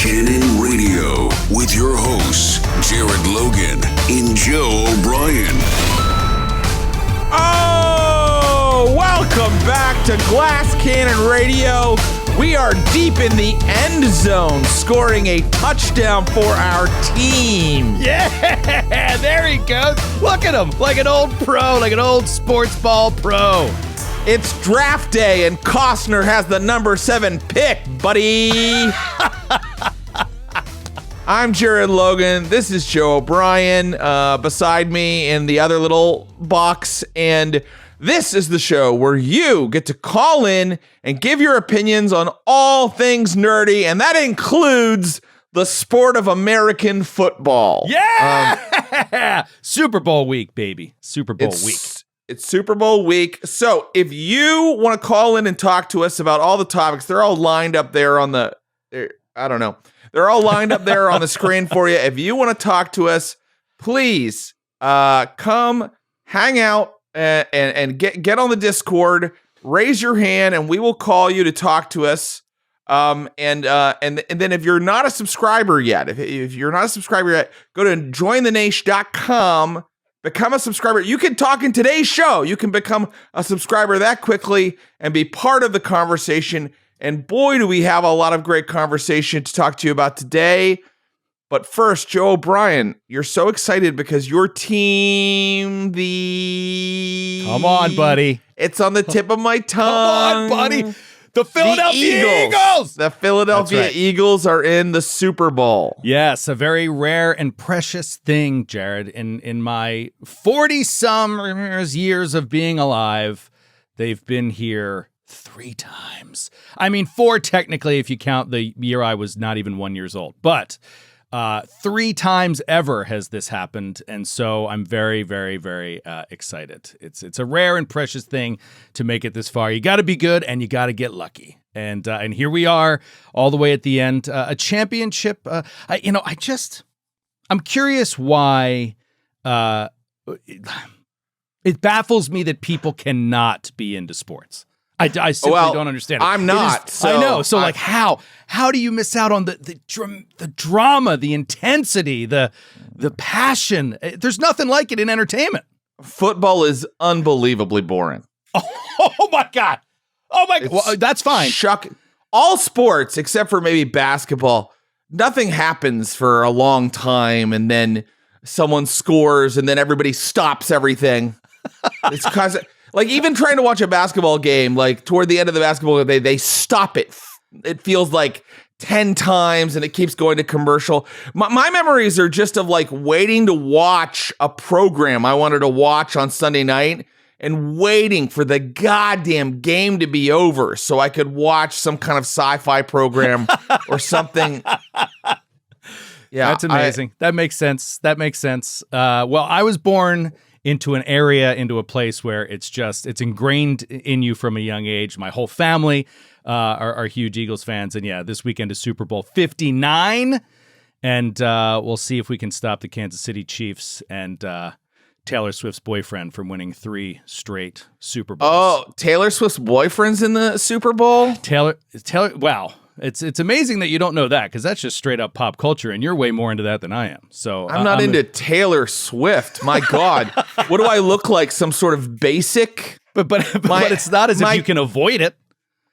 Cannon Radio with your hosts, Jared Logan and Joe O'Brien. Oh, welcome back to Glass Cannon Radio. We are deep in the end zone, scoring a touchdown for our team. Yeah, there he goes. Look at him, like an old pro, like an old sports ball pro. It's draft day, and Costner has the number 7 pick, buddy. I'm Jared Logan. This is Joe O'Brien beside me in the other little box, and this is the show where you get to call in and give your opinions on all things nerdy, and that includes the sport of American football. Yeah! Super Bowl week, baby. Super Bowl week. It's Super Bowl week. So if you want to call in and talk to us about all the topics, they're all lined up there on the, I don't know. They're all lined up there on the screen for you. If you want to talk to us, please come hang out and get on the Discord, raise your hand, and we will call you to talk to us. And then if you're not a subscriber yet, if you're not a subscriber yet, go to jointhenaish.com, become a subscriber. You can talk in today's show. You can become a subscriber that quickly and be part of the conversation. And boy, do we have a lot of great conversation to talk to you about today. But first, Joe O'Brien, you're so excited because your team, Come on, buddy. It's on the tip of my tongue. Come on, buddy. The Philadelphia Eagles. The Philadelphia Eagles are in the Super Bowl. Yes, a very rare and precious thing, Jared. In my 40-some years of being alive, they've been here 3 times. I mean, 4 technically if you count the year I was not even 1 year old. But 3 times ever has this happened, and so I'm very, very, very excited. It's a rare and precious thing to make it this far. You got to be good, and you got to get lucky. And here we are, all the way at the end. A championship. I'm curious why. It baffles me that people cannot be into sports. I simply don't understand it. I'm not. I know. So, how do you miss out on the drama, the intensity, the passion? There's nothing like it in entertainment. Football is unbelievably boring. Oh my God. Well, that's fine. Shocking. All sports, except for maybe basketball, nothing happens for a long time, and then someone scores, and then everybody stops everything. It's constant. Like, even trying to watch a basketball game, like, toward the end of the basketball game, they stop it. It feels like 10 times, and it keeps going to commercial. My memories are just of, like, waiting to watch a program I wanted to watch on Sunday night and waiting for the goddamn game to be over so I could watch some kind of sci-fi program or something. Yeah, that's amazing. That makes sense. Well, I was born into an area, into a place where it's ingrained in you from a young age. My whole family are huge Eagles fans. And yeah, this weekend is Super Bowl 59. And we'll see if we can stop the Kansas City Chiefs and Taylor Swift's boyfriend from winning 3 straight Super Bowls. Oh, Taylor Swift's boyfriend's in the Super Bowl? Taylor, wow. It's amazing that you don't know that, because that's just straight up pop culture, and you're way more into that than I am. So I'm not into Taylor Swift. My God, what do I look like? Some sort of basic? But it's not as if you can avoid it.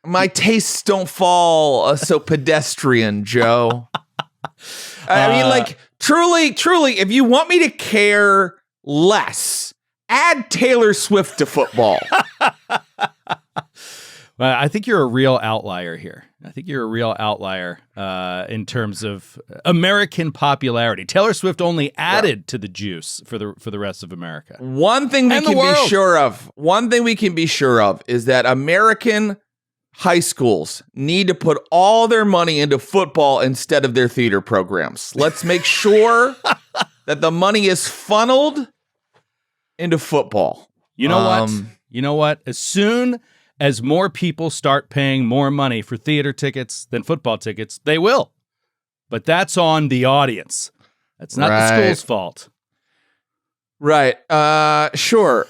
My tastes don't fall so pedestrian, Joe. I mean, like, truly, if you want me to care less, add Taylor Swift to football. I think you're a real outlier here. In terms of American popularity. Taylor Swift only added to the juice for the rest of America. One thing we can be sure of is that American high schools need to put all their money into football instead of their theater programs. Let's make sure that the money is funneled into football. You know what? As soon as more people start paying more money for theater tickets than football tickets, they will. But that's on the audience. That's not the school's fault. Right. Sure.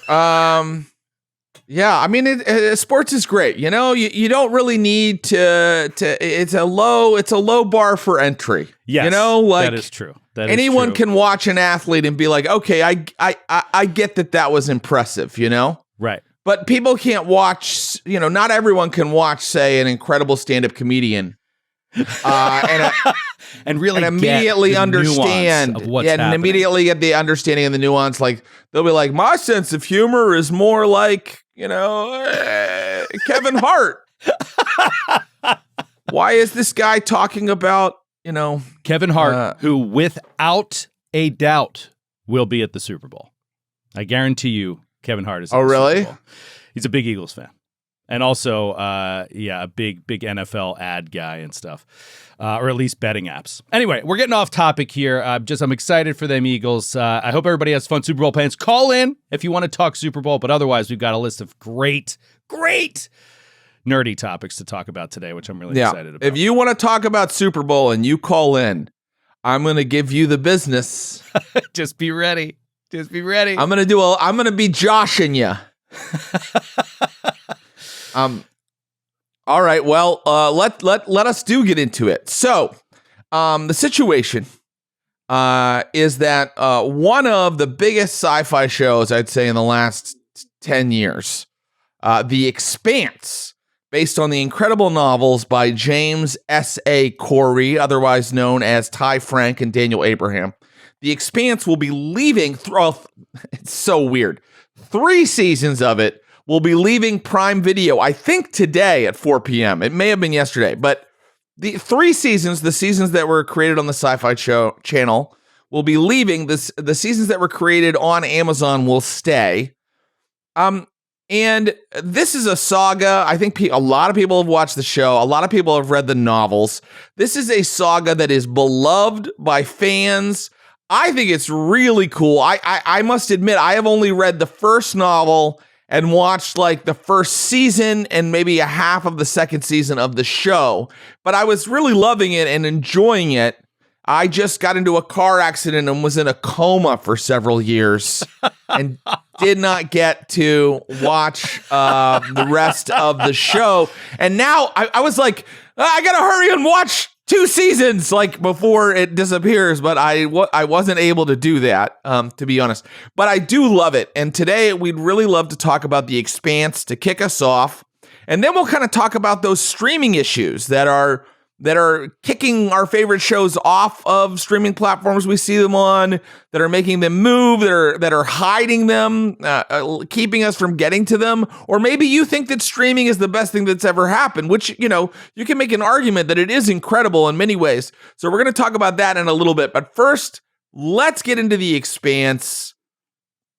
Yeah, I mean, sports is great. You know, you don't really need to. It's a low bar for entry. Yes, you know, like that is true. Anyone can watch an athlete and be like, okay, I get that was impressive. You know, right? But people can't watch. You know, not everyone can watch, say, an incredible stand-up comedian. And really immediately understand of what's happening. And immediately get the understanding of the nuance. Like they'll be like, my sense of humor is more like, you know, Kevin Hart. Why is this guy talking about, you know, Kevin Hart, who without a doubt will be at the Super Bowl? I guarantee you, Kevin Hart is. At the really? Super Bowl. He's a big Eagles fan. And also, a big NFL ad guy and stuff, or at least betting apps. Anyway, we're getting off topic here. I'm excited for them Eagles. I hope everybody has fun Super Bowl plans. Call in if you want to talk Super Bowl, but otherwise, we've got a list of great nerdy topics to talk about today, which I'm really excited about. If you want to talk about Super Bowl and you call in, I'm going to give you the business. Just be ready. I'm going to be joshing you. All right. Well, let us get into it. So, the situation is that one of the biggest sci-fi shows, I'd say, in the last 10 years, The Expanse, based on the incredible novels by James S.A. Corey, otherwise known as Ty Frank and Daniel Abraham. The Expanse will be leaving it's so weird. 3 seasons of it will be leaving Prime Video, I think today at 4 p.m. It may have been yesterday, but the 3 seasons, the seasons that were created on the Sci-Fi channel, will be leaving. The seasons that were created on Amazon will stay. And this is a saga. I think a lot of people have watched the show. A lot of people have read the novels. This is a saga that is beloved by fans. I think it's really cool. I must admit, I have only read the first novel and watched like the first season and maybe a half of the second season of the show. But I was really loving it and enjoying it. I just got into a car accident and was in a coma for several years and did not get to watch the rest of the show. And now I was like, I got to hurry and watch 2 seasons like before it disappears, but I wasn't able to do that, to be honest. But I do love it. And today we'd really love to talk about The Expanse to kick us off. And then we'll kind of talk about those streaming issues that are kicking our favorite shows off of streaming platforms we see them on, that are making them move, that are hiding them, keeping us from getting to them. Or maybe you think that streaming is the best thing that's ever happened, which, you know, you can make an argument that it is incredible in many ways. So we're going to talk about that in a little bit. But first, let's get into The Expanse.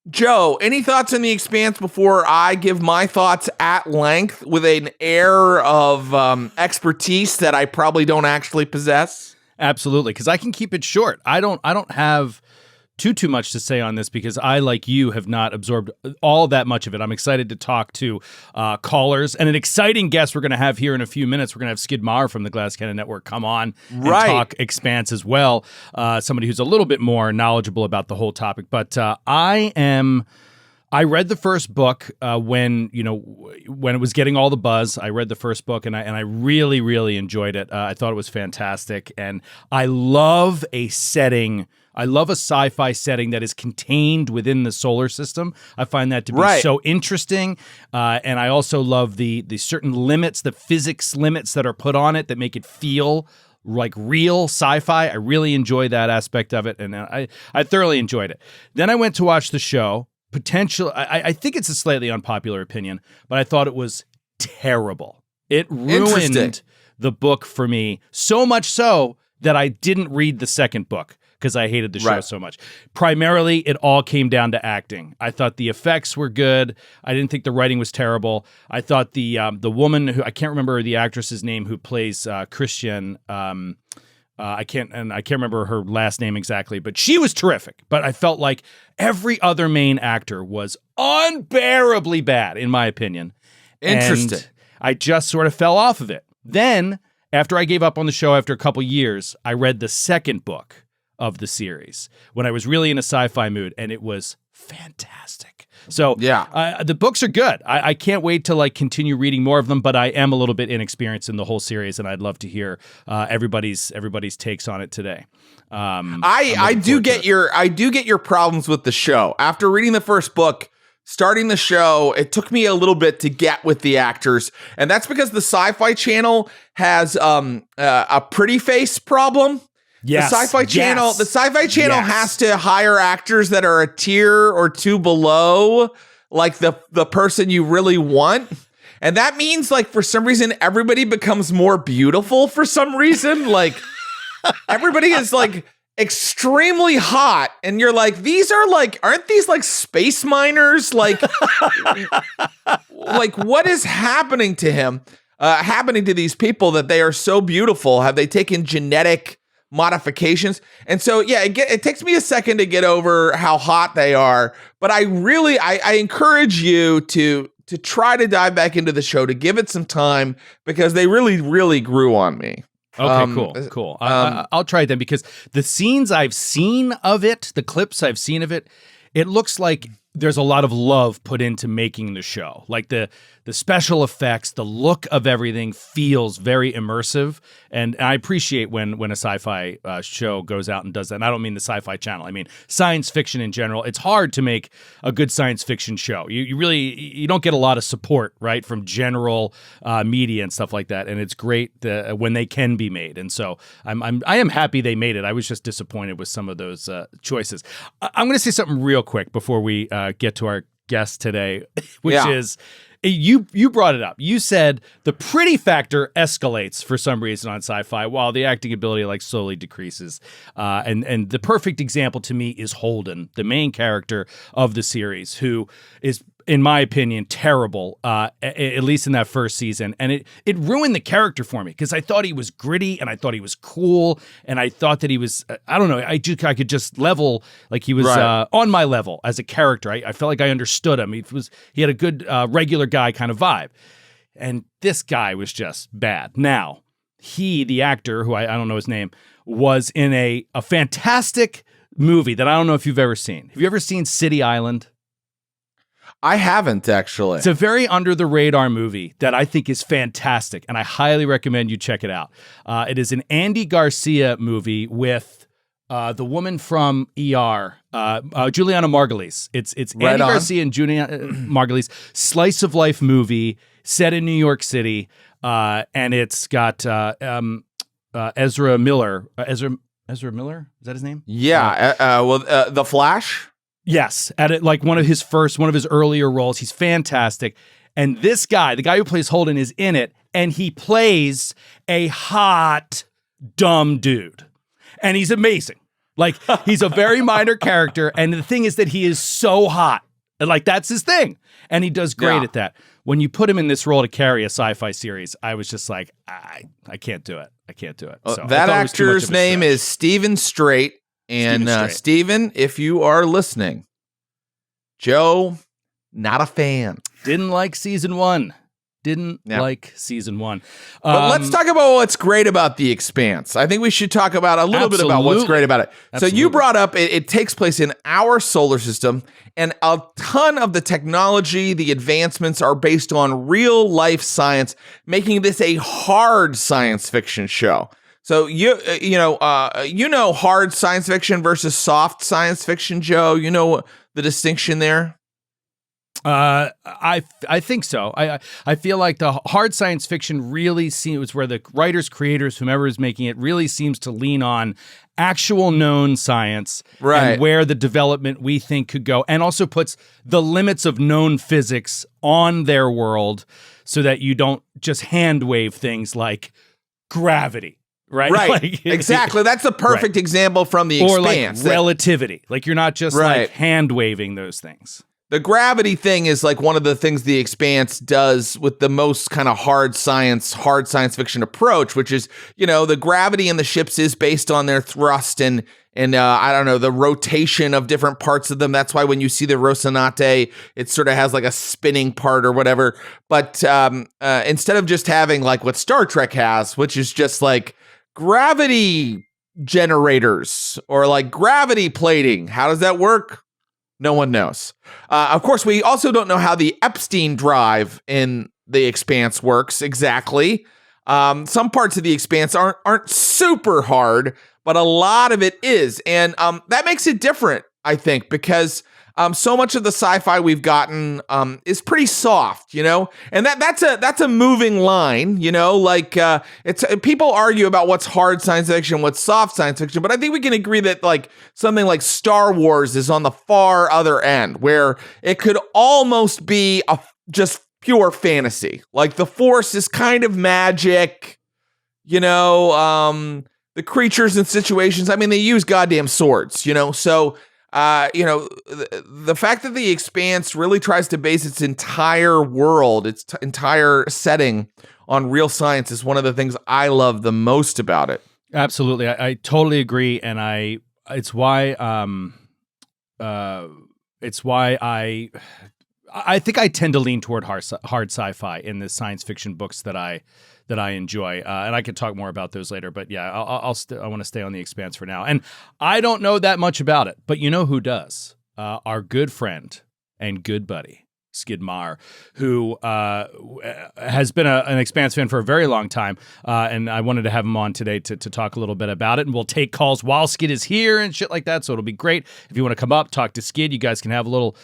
Joe, any thoughts on The Expanse before I give my thoughts at length with an air of expertise that I probably don't actually possess? Absolutely, because I can keep it short. I don't have too much to say on this because I, like you, have not absorbed all that much of it. I'm excited to talk to callers and an exciting guest we're going to have here in a few minutes. We're going to have Skid Maher from the Glass Cannon Network come on and talk Expanse as well. Somebody who's a little bit more knowledgeable about the whole topic. But I read the first book when it was getting all the buzz. I read the first book and I really, really enjoyed it. I thought it was fantastic. And I love a setting. I love a sci-fi setting that is contained within the solar system. I find that to be so interesting. And I also love the certain limits, the physics limits that are put on it that make it feel like real sci-fi. I really enjoy that aspect of it. And I thoroughly enjoyed it. Then I went to watch the show. I think it's a slightly unpopular opinion, but I thought it was terrible. It ruined the book for me, so much so that I didn't read the second book because I hated the show so much. Primarily, it all came down to acting. I thought the effects were good. I didn't think the writing was terrible. I thought the woman who, I can't remember the actress's name, who plays Christian. I can't remember her last name exactly, but she was terrific. But I felt like every other main actor was unbearably bad, in my opinion. Interesting. And I just sort of fell off of it. Then, after I gave up on the show after a couple years, I read the second book of the series when I was really in a sci-fi mood, and it was fantastic. So the books are good. I can't wait to like continue reading more of them, but I am a little bit inexperienced in the whole series, and I'd love to hear everybody's takes on it today. I do get your problems with the show. After reading the first book, starting the show, it took me a little bit to get with the actors, and that's because the Sci-Fi Channel has a pretty face problem. Yes, the Sci-Fi Channel has to hire actors that are a tier or two below like the person you really want. And that means like for some reason everybody becomes more beautiful for some reason. Like everybody is like extremely hot and you're like, aren't these like space miners? Like like what is happening to these people that they are so beautiful? Have they taken genetic modifications? And so it takes me a second to get over how hot they are, but I encourage you to try to dive back into the show, to give it some time, because they really grew on me. Okay, cool. I'll try it then, because the scenes I've seen of it, the clips I've seen of it, it looks like there's a lot of love put into making the show. Like the special effects, the look of everything feels very immersive. And I appreciate when a sci-fi show goes out and does that. And I don't mean the Sci-Fi Channel. I mean science fiction in general. It's hard to make a good science fiction show. You don't get a lot of support, right, from general media and stuff like that. And it's great when they can be made. And so I am happy they made it. I was just disappointed with some of those choices. I'm going to say something real quick before we get to our guest today, which is, you brought it up. You said the pretty factor escalates for some reason on Sci-Fi, while the acting ability like slowly decreases. And the perfect example to me is Holden, the main character of the series, who is, in my opinion, terrible, at least in that first season. And it ruined the character for me, because I thought he was gritty and I thought he was cool. And I thought that he was, I don't know, I could just level, like he was on my level as a character. I felt like I understood him. He had a good regular guy kind of vibe. And this guy was just bad. Now, the actor, who I don't know his name, was in a fantastic movie that I don't know if you've ever seen. Have you ever seen City Island? I haven't, actually. It's a very under-the-radar movie that I think is fantastic, and I highly recommend you check it out. It is an Andy Garcia movie with the woman from ER, Juliana Margulies. It's Andy Garcia and Juliana Margulies, slice of life movie set in New York City, and it's got Ezra Miller. Ezra Miller? Is that his name? Yeah. The Flash. Yes, like one of his earlier roles. He's fantastic. And this guy, the guy who plays Holden, is in it, and he plays a hot, dumb dude. And he's amazing. Like, he's a very minor character, and the thing is that he is so hot. And like, that's his thing. And he does great at that. When you put him in this role to carry a sci-fi series, I was just like, I can't do it. I can't do it. So that actor's name is Steven Strait. And Steven, if you are listening, Joe, not a fan. Didn't like season one. Like season one. But let's talk about what's great about The Expanse. I think we should talk about a little bit about what's great about it. Absolutely. So you brought up it takes place in our solar system, and a ton of the technology, the advancements are based on real life science, making this a hard science fiction show. So you know hard science fiction versus soft science fiction, Joe. You know the distinction there? I think so. I feel like the hard science fiction really seems where the writers, creators, whomever is making it, really seems to lean on actual known science, right, and where the development we think could go, and also puts the limits of known physics on their world so that you don't just hand wave things like gravity. Right. Like, exactly. That's the perfect example from The Expanse. Or like relativity. Like you're not just like hand waving those things. The gravity thing is like one of the things The Expanse does with the most kind of hard science fiction approach, which is, the gravity in the ships is based on their thrust and I don't know, the rotation of different parts of them. That's why when you see the Rocinante, it sort of has like a spinning part or whatever. But instead of just having like what Star Trek has, which is just like gravity generators or like gravity plating. How does that work? No one knows. Of course, we also don't know how the Epstein drive in the Expanse works exactly. Some parts of the Expanse aren't super hard, but a lot of it is. And that makes it different, I think, because so much of the sci-fi we've gotten is pretty soft, you know? And that's a moving line, you know? Like it's people argue about what's hard science fiction, what's soft science fiction, but I think we can agree that like something like Star Wars is on the far other end, where it could almost be just pure fantasy. Like the Force is kind of magic, you know? The creatures and situations, I mean, they use goddamn swords, you know? So the fact that the Expanse really tries to base its entire world, its entire setting on real science is one of the things I love the most about it. Absolutely. I totally agree. And it's why I think I tend to lean toward hard sci-fi in the science fiction books that I enjoy, and I could talk more about those later. But yeah, I want to stay on the Expanse for now. And I don't know that much about it, but you know who does? Our good friend and good buddy Skid Maher, who has been an Expanse fan for a very long time, and I wanted to have him on today to talk a little bit about it. And we'll take calls while Skid is here and shit like that. So it'll be great if you want to come up, talk to Skid. You guys can have a little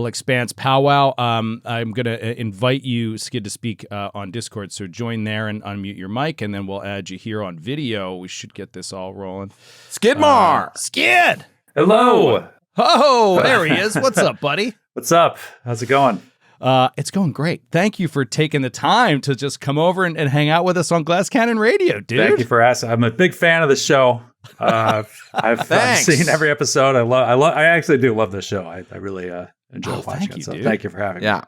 Expanse powwow. I'm going to invite you, Skid, to speak on Discord. So join there and unmute your mic, and then we'll add you here on video. We should get this all rolling. Skid Maher! Skid! Hello! Oh, there he is. What's up, buddy? What's up? How's it going? It's going great. Thank you for taking the time to just come over and hang out with us on Glass Cannon Radio, dude. Thank you for asking. I'm a big fan of the show. I've seen every episode. I actually do love this show. I really enjoy watching it. So thank you for having me. Yeah,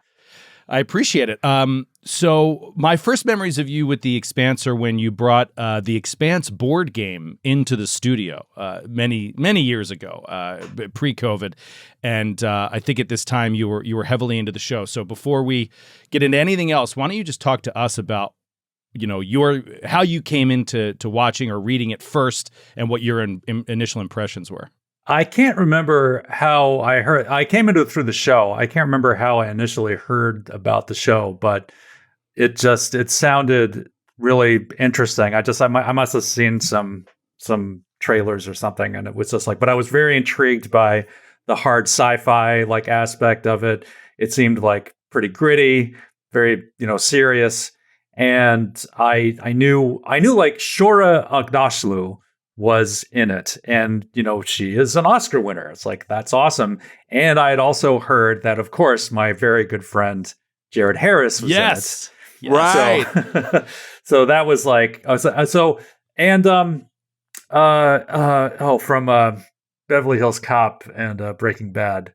I appreciate it. So my first memories of you with the Expanse are when you brought the Expanse board game into the studio many years ago, pre-COVID, and I think at this time you were heavily into the show. So before we get into anything else, why don't you just talk to us about how you came into watching or reading it first, and what your initial impressions were. I can't remember how I heard. I came into it through the show. I can't remember how I initially heard about the show, but it sounded really interesting. I must have seen some trailers or something, and it was just like. But I was very intrigued by the hard sci-fi like aspect of it. It seemed like pretty gritty, very serious, and I knew like Shora Aghdashloo was in it, and she is an Oscar winner. It's like, that's awesome. And I had also heard that, of course, my very good friend Jared Harris was in it. Right. So that was like, from Beverly Hills Cop and Breaking Bad,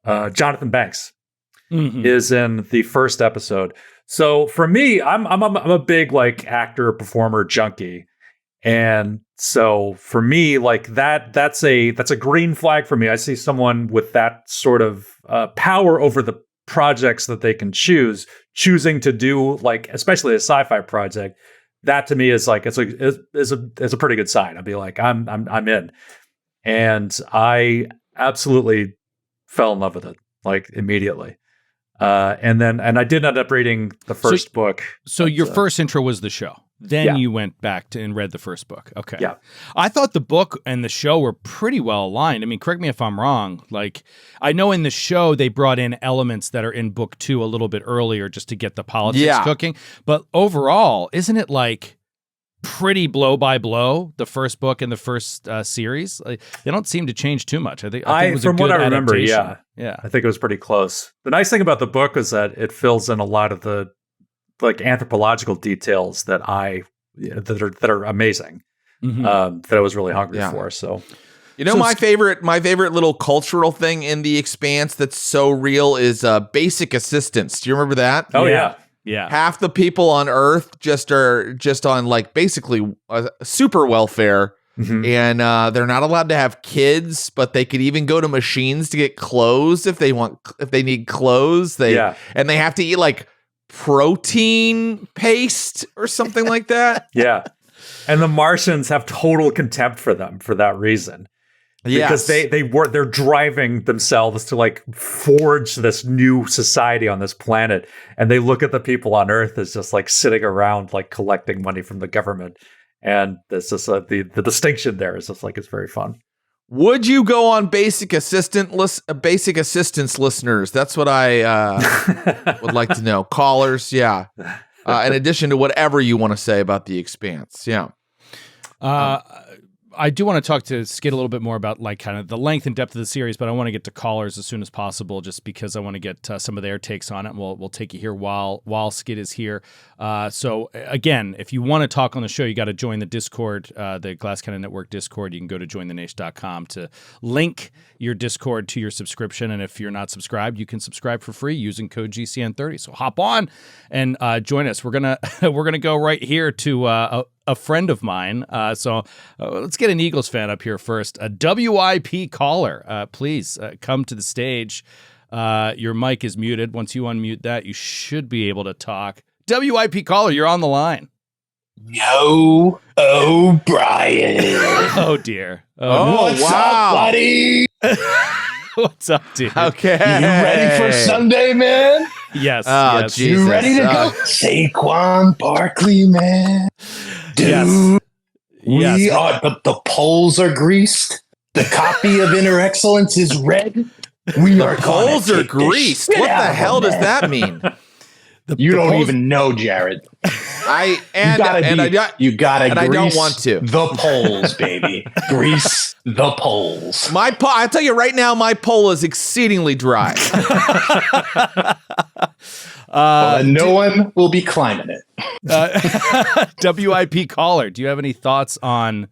Jonathan Banks is in the first episode. So for me, I'm a big like actor performer junkie. And so for me, like that's a green flag for me. I see someone with that sort of power over the projects that they can choosing to do, like especially a sci-fi project. That to me is like it's a pretty good sign. I'd be like, I'm in, and I absolutely fell in love with it like immediately. And I did end up reading the first book. So your first intro was the show. Then you went back and read the first book. Okay. Yeah. I thought the book and the show were pretty well aligned. I mean, correct me if I'm wrong. Like, I know in the show they brought in elements that are in book 2 a little bit earlier just to get the politics cooking. But overall, isn't it like pretty blow by blow, the first book and the first series? Like, they don't seem to change too much. I think it was from a good what I remember, adaptation. yeah. I think it was pretty close. The nice thing about the book is that it fills in a lot of the like anthropological details that that are amazing. That I was really hungry for. So, my favorite little cultural thing in the Expanse that's so real is basic assistance. Do you remember that? Oh yeah. Half the people on Earth are just on like basically super welfare. And they're not allowed to have kids, but they could even go to machines to get clothes if they need clothes. And they have to eat like protein paste or something like that. Yeah. And the Martians have total contempt for them for that reason. Because they're driving themselves to like forge this new society on this planet, and they look at the people on Earth as just like sitting around like collecting money from the government, and this is the distinction there is just like it's very fun. Would you go on basic assistance listeners? That's what I would like to know. Callers, yeah. In addition to whatever you want to say about The Expanse, yeah. I do want to talk to Skid a little bit more about like kind of the length and depth of the series, but I want to get to callers as soon as possible, just because I want to get some of their takes on it. And we'll take you here while Skid is here. So again, if you want to talk on the show, you got to join the Discord, the Glass Cannon Network Discord. You can go to jointhenaish.com to link your Discord to your subscription. And if you're not subscribed, you can subscribe for free using code GCN30. So hop on and join us. We're gonna go right here to a friend of mine. So let's get an Eagles fan up here first. A WIP caller, please come to the stage. Your mic is muted. Once you unmute that, you should be able to talk. WIP caller, you're on the line. Yo, Brian. Oh, dear. What's up, buddy? What's up, dude? Okay. You ready for Sunday, man? Yes. Oh, yes. Jesus. You ready to go? Saquon Barkley, man. Dude, Yes. we are, the polls are greased. The copy of Inner Excellence is red. We are Polls are greased. What the hell does that mean? You don't even know, Jared. I don't want to. The polls, baby. Grease the polls. I'll tell you right now, my poll is exceedingly dry. No one will be climbing it. WIP caller, do you have any thoughts on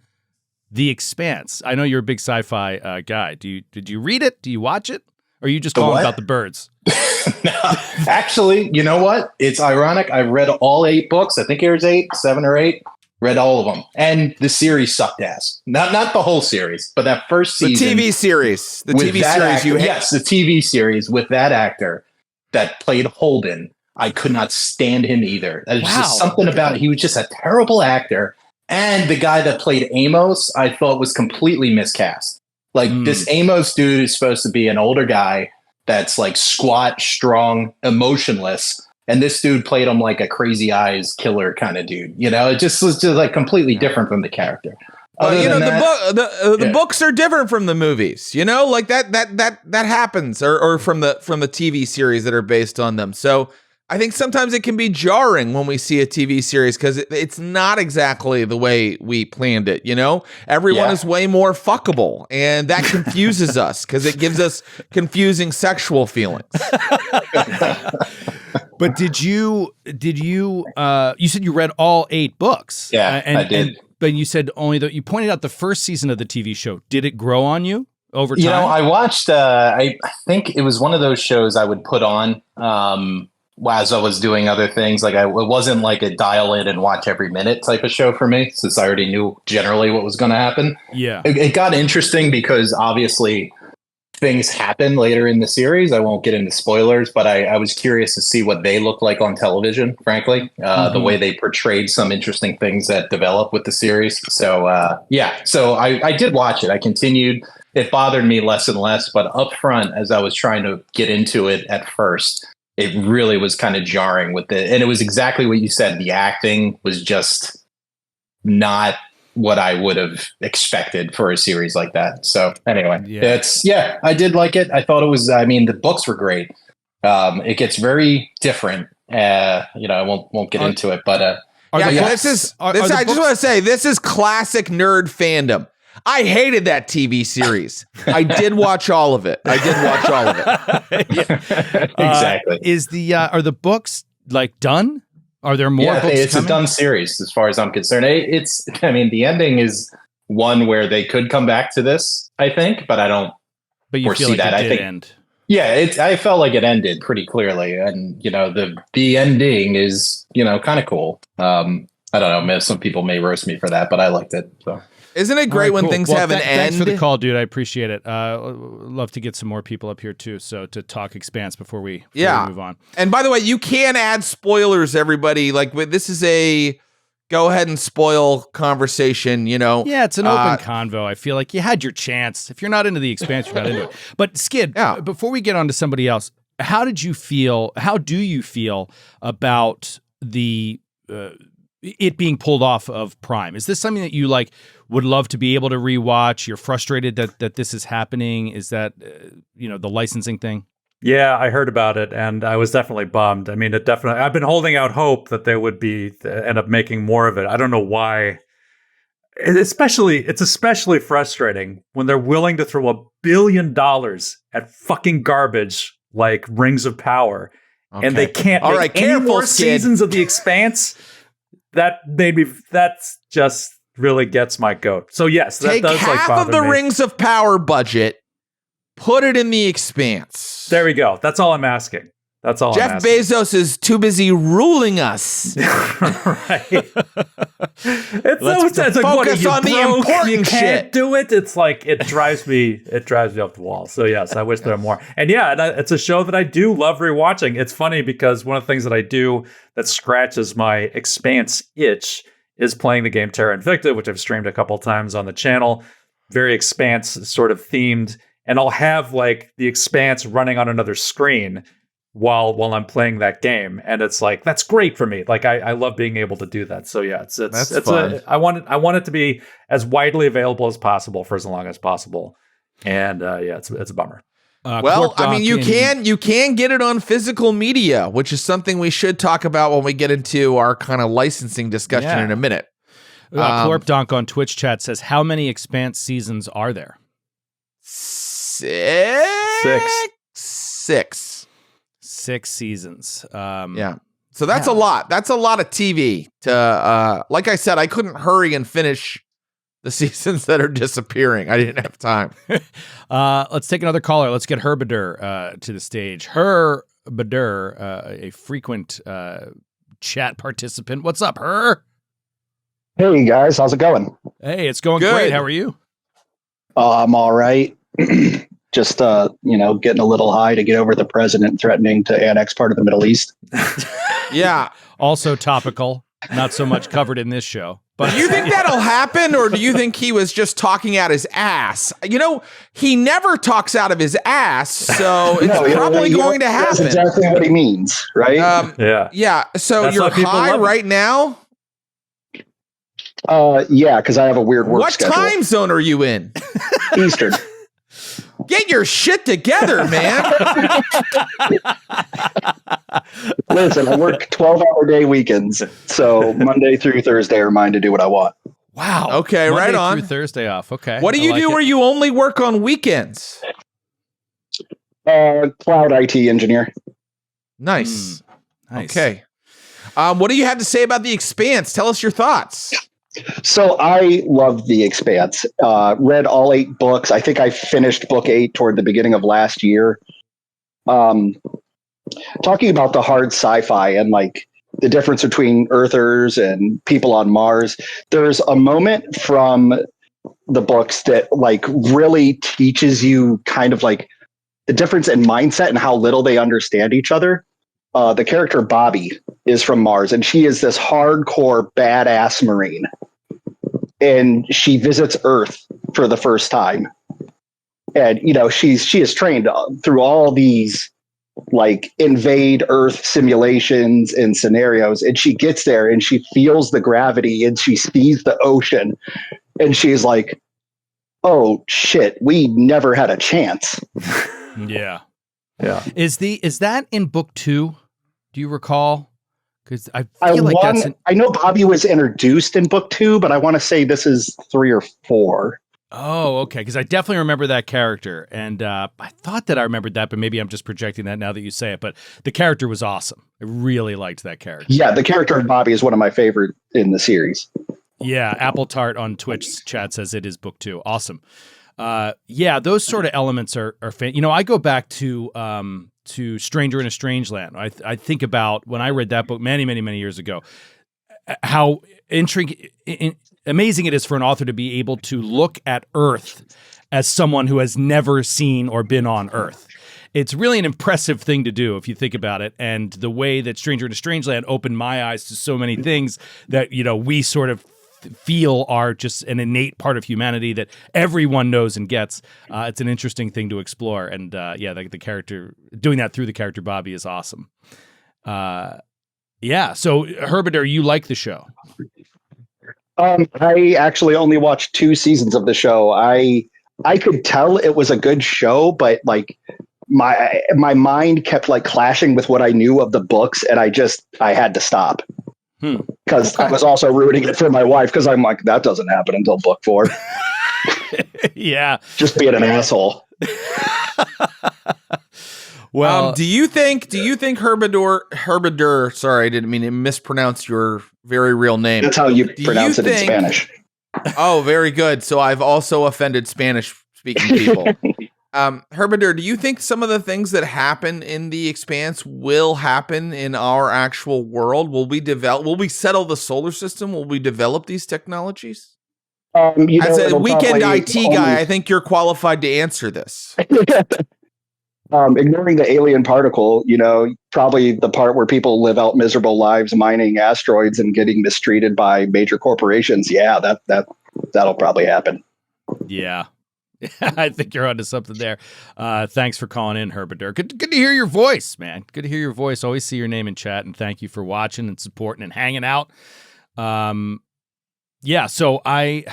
The Expanse? I know you're a big sci-fi guy. Did you read it? Do you watch it? Or are you just calling about the birds? No, actually, you know what? It's ironic. I read all 8 books. I think there's 7 or 8. Read all of them, and the series sucked ass. Not the whole series, but that first season. The TV series. The TV series actor, you hate. Yes, the TV series with that actor that played Holden. I could not stand him either. There's just something about it. He was just a terrible actor. And the guy that played Amos, I thought was completely miscast. Like this Amos dude is supposed to be an older guy that's like squat, strong, emotionless. And this dude played him like a crazy eyes killer kind of dude. You know, it just was just like completely different from the character. The books are different from the movies, you know, like that happens or from the TV series that are based on them. So I think sometimes it can be jarring when we see a TV series because it's not exactly the way we planned it. You know, everyone is way more fuckable, and that confuses us because it gives us confusing sexual feelings. But did you you said you read all 8 books? Yeah, I did. But you said you pointed out the first season of the TV show. Did it grow on you over time? You know, I watched, I think it was one of those shows I would put on as I was doing other things. Like it wasn't like a dial in and watch every minute type of show for me, since I already knew generally what was going to happen. Yeah. It got interesting because obviously things happen later in the series. I won't get into spoilers, but I was curious to see what they look like on television, frankly, the way they portrayed some interesting things that develop with the series. So, so I did watch it. I continued. It bothered me less and less, but up front, as I was trying to get into it at first, it really was kind of jarring with it. And it was exactly what you said. The acting was just not what I would have expected for a series like that. So anyway, I did like it. I thought it was, the books were great. It gets very different. I won't get into it, but I just want to say, this is classic nerd fandom. I hated that TV series. I did watch all of it. Exactly. Are the books like done? Are there more books it's coming? A done series as far as I'm concerned. The ending is one where they could come back to this, I think, but I don't foresee that. I think end. Yeah, I felt like it ended pretty clearly, and the ending is kind of cool. I don't know, some people may roast me for that, but I liked it. So. Isn't it great when things have an end? Thanks for the call, dude. I appreciate it. Love to get some more people up here too. So to talk Expanse before we move on. And by the way, you can add spoilers, everybody. Like this is a go ahead and spoil conversation, you know. Yeah, it's an open convo. I feel like you had your chance. If you're not into the Expanse, you're not into it. But Skid, before we get on to somebody else, how do you feel about the it being pulled off of Prime? Is this something that you like would love to be able to rewatch? You're frustrated that this is happening? Is that the licensing thing? Yeah, I heard about it, and I was definitely bummed. I mean, I've been holding out hope that they would end up making more of it. I don't know why. It's especially frustrating when they're willing to throw $1 billion at fucking garbage like Rings of Power, and they can't make any more seasons of The Expanse. That just really gets my goat. So yes, that does take half of the Rings of Power budget, put it in The Expanse. There we go. That's all I'm asking. That's all. Jeff Bezos is too busy ruling us. Right. Let's focus on the important shit. Do it. It's like it drives me off the wall. So yes, I wish there were more. And yeah, it's a show that I do love rewatching. It's funny because one of the things that I do that scratches my Expanse itch is playing the game Terra Invicta, which I've streamed a couple times on the channel. Very Expanse sort of themed. And I'll have like the Expanse running on another screen while I'm playing that game, and it's like that's great for me. Like I love being able to do that. So yeah, it's fun. I want it to be as widely available as possible for as long as possible. And it's a bummer. Well, I mean, you can get it on physical media, which is something we should talk about when we get into our kind of licensing discussion in a minute. Corp Donk on Twitch chat says, "How many Expanse seasons are there?" Six seasons. Yeah. So that's a lot. That's a lot of TV to, like I said, I couldn't hurry and finish the seasons that are disappearing. I didn't have time. Let's take another caller. Let's get Herbadur to the stage. Herbadur, a frequent chat participant. What's up, Her? Hey guys, how's it going? Hey, it's going good. Great. How are you? I'm all right. Just, getting a little high to get over the president threatening to annex part of the Middle East. Yeah. Also topical. Not so much covered in this show. But do you think that'll happen, or do you think he was just talking out his ass? You know, he never talks out of his ass, so it's probably going to happen. That's exactly what he means, right? Yeah. So that's you're high right now? Yeah, because I have a weird work schedule. What time zone are you in? Eastern. Get your shit together, man. Listen, I work 12-hour day weekends, so Monday through Thursday are mine to do what I want. Wow. Okay, Monday right on. Through Thursday off. Okay. What do you do where you only work on weekends? Cloud IT engineer. Nice. Okay. What do you have to say about The Expanse? Tell us your thoughts. So I love The Expanse. Read all 8 books. I think I finished book 8 toward the beginning of last year. Talking about the hard sci-fi and like the difference between Earthers and people on Mars. There's a moment from the books that like really teaches you kind of like the difference in mindset and how little they understand each other. The character Bobby is from Mars, and she is this hardcore badass Marine. And she visits Earth for the first time. And, she is trained through all these like invade Earth simulations and scenarios. And she gets there and she feels the gravity and she sees the ocean. And she's like, oh shit, we never had a chance. Yeah. Is that in book 2? Do you recall? Because I feel like I know Bobby was introduced in book 2, but I want to say this is 3 or 4. Oh, okay. Because I definitely remember that character, and I thought that I remembered that, but maybe I'm just projecting that now that you say it. But the character was awesome. I really liked that character. Yeah, the character of Bobby is one of my favorite in the series. Yeah, Apple Tart on Twitch chat says it is book 2. Awesome. Yeah, those sort of elements are I go back to Stranger in a Strange Land. I think about when I read that book many, many, many years ago, how amazing it is for an author to be able to look at Earth as someone who has never seen or been on Earth. it's really an impressive thing to do if you think about it. And the way that Stranger in a Strangeland opened my eyes to so many things that, we sort of feel are just an innate part of humanity that everyone knows and gets. It's an interesting thing to explore. And the character, doing that through the character Bobby is awesome. So Herbider, you like the show? I actually only watched 2 seasons of the show. I could tell it was a good show, but like my mind kept like clashing with what I knew of the books, and I had to stop because I was also rooting it for my wife because I'm like, that doesn't happen until book 4. Yeah, just being an asshole. Well, do you think Herbider? Sorry, I didn't mean to mispronounce your very real name. That's how you pronounce it in Spanish. Oh, very good. So I've also offended Spanish-speaking people. Herbider, do you think some of the things that happen in the Expanse will happen in our actual world? Will we settle the solar system? Will we develop these technologies? As a weekend IT guy, I think you're qualified to answer this. Ignoring the alien particle, probably the part where people live out miserable lives mining asteroids and getting mistreated by major corporations. Yeah, that'll probably happen. Yeah. I think you're onto something there. Thanks for calling in, Herbider. Good to hear your voice, man. Good to hear your voice. Always see your name in chat, and thank you for watching and supporting and hanging out. So I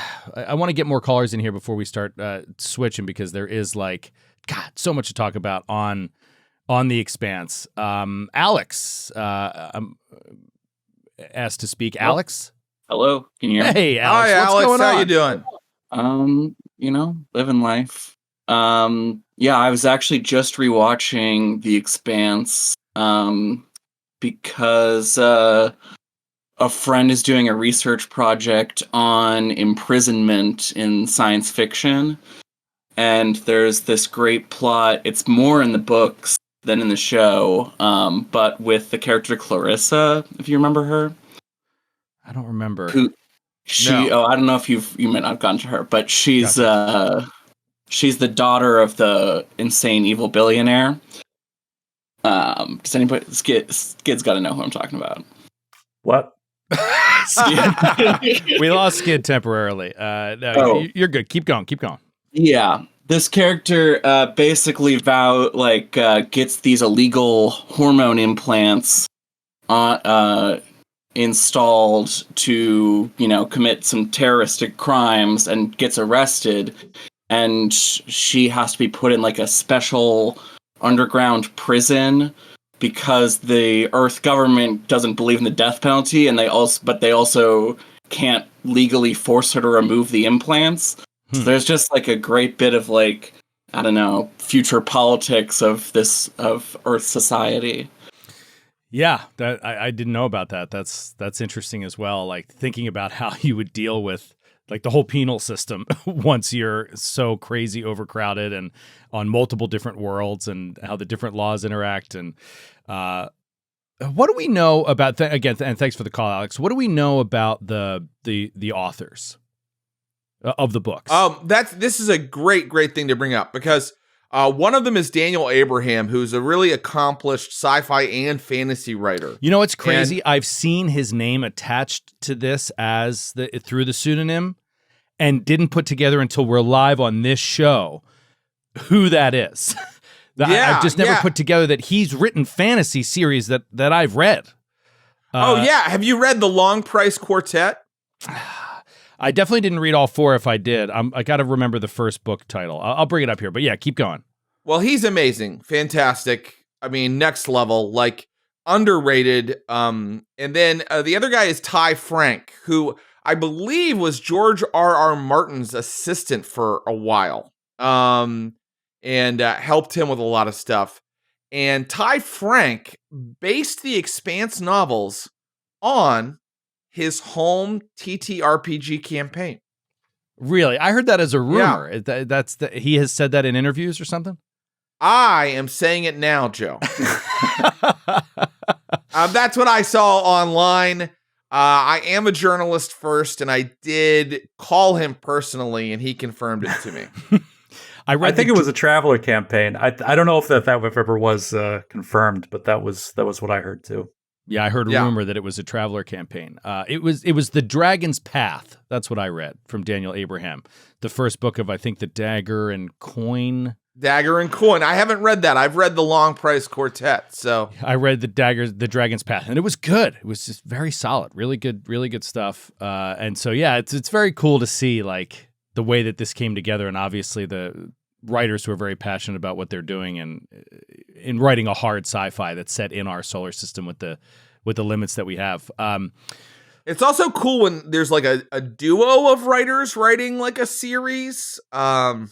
want to get more callers in here before we start switching, because there is so much to talk about on the Expanse. Alex asked to speak. Alex? Hello. Can you hear me? Hey, Alex. Hi, what's Alex. going on? How you doing? Living life. I was actually just rewatching The Expanse because a friend is doing a research project on imprisonment in science fiction. And there's this great plot. It's more in the books than in the show, but with the character Clarissa, if you remember her. I don't remember. I don't know if you might not have gone to her, but she's the daughter of the insane evil billionaire. Does anybody? Skid's got to know who I'm talking about. What? We lost Skid temporarily. You're good. Keep going. Yeah, this character basically gets these illegal hormone implants installed to, commit some terroristic crimes, and gets arrested, and she has to be put in a special underground prison because the Earth government doesn't believe in the death penalty, and they also can't legally force her to remove the implants. So there's just a great bit of future politics of Earth society. Yeah, that I didn't know about that. That's interesting as well. Thinking about how you would deal with the whole penal system once you're so crazy overcrowded and on multiple different worlds, and how the different laws interact. And what do we know about again? And thanks for the call, Alex. What do we know about the authors of the books? This is a great thing to bring up, because one of them is Daniel Abraham, who's a really accomplished sci-fi and fantasy writer. You know what's crazy? I've seen his name attached to this through the pseudonym, and didn't put together until we're live on this show who that is. I've just never put together that he's written fantasy series that I've read. Have you read The Long Price Quartet? I definitely didn't read all 4. If I did, I got to remember the first book title. I'll bring it up here, but yeah, keep going. Well, he's amazing, fantastic. I mean, next level, underrated. And then the other guy is Ty Frank, who I believe was George R.R. Martin's assistant for a while, and helped him with a lot of stuff. And Ty Frank based the Expanse novels on his home TTRPG campaign. Really? I heard that as a rumor. Yeah. He has said that in interviews or something? I am saying it now, Joe. That's what I saw online. I am a journalist first, and I did call him personally, and he confirmed it to me. I think it was a Traveler campaign. I don't know if that ever was confirmed, but that was what I heard too. Yeah, I heard a rumor that it was a Traveler campaign. It was The Dragon's Path. That's what I read from Daniel Abraham, the first book of I think the Dagger and Coin. Dagger and Coin. I haven't read that. I've read the Long Price Quartet. So I read the Dragon's Path, and it was good. It was just very solid, really good stuff. And so yeah, it's very cool to see like the way that this came together, and obviously the writers who are very passionate about what they're doing and in writing a hard sci-fi that's set in our solar system with the limits that we have. It's also cool when there's like a duo of writers writing like a series. What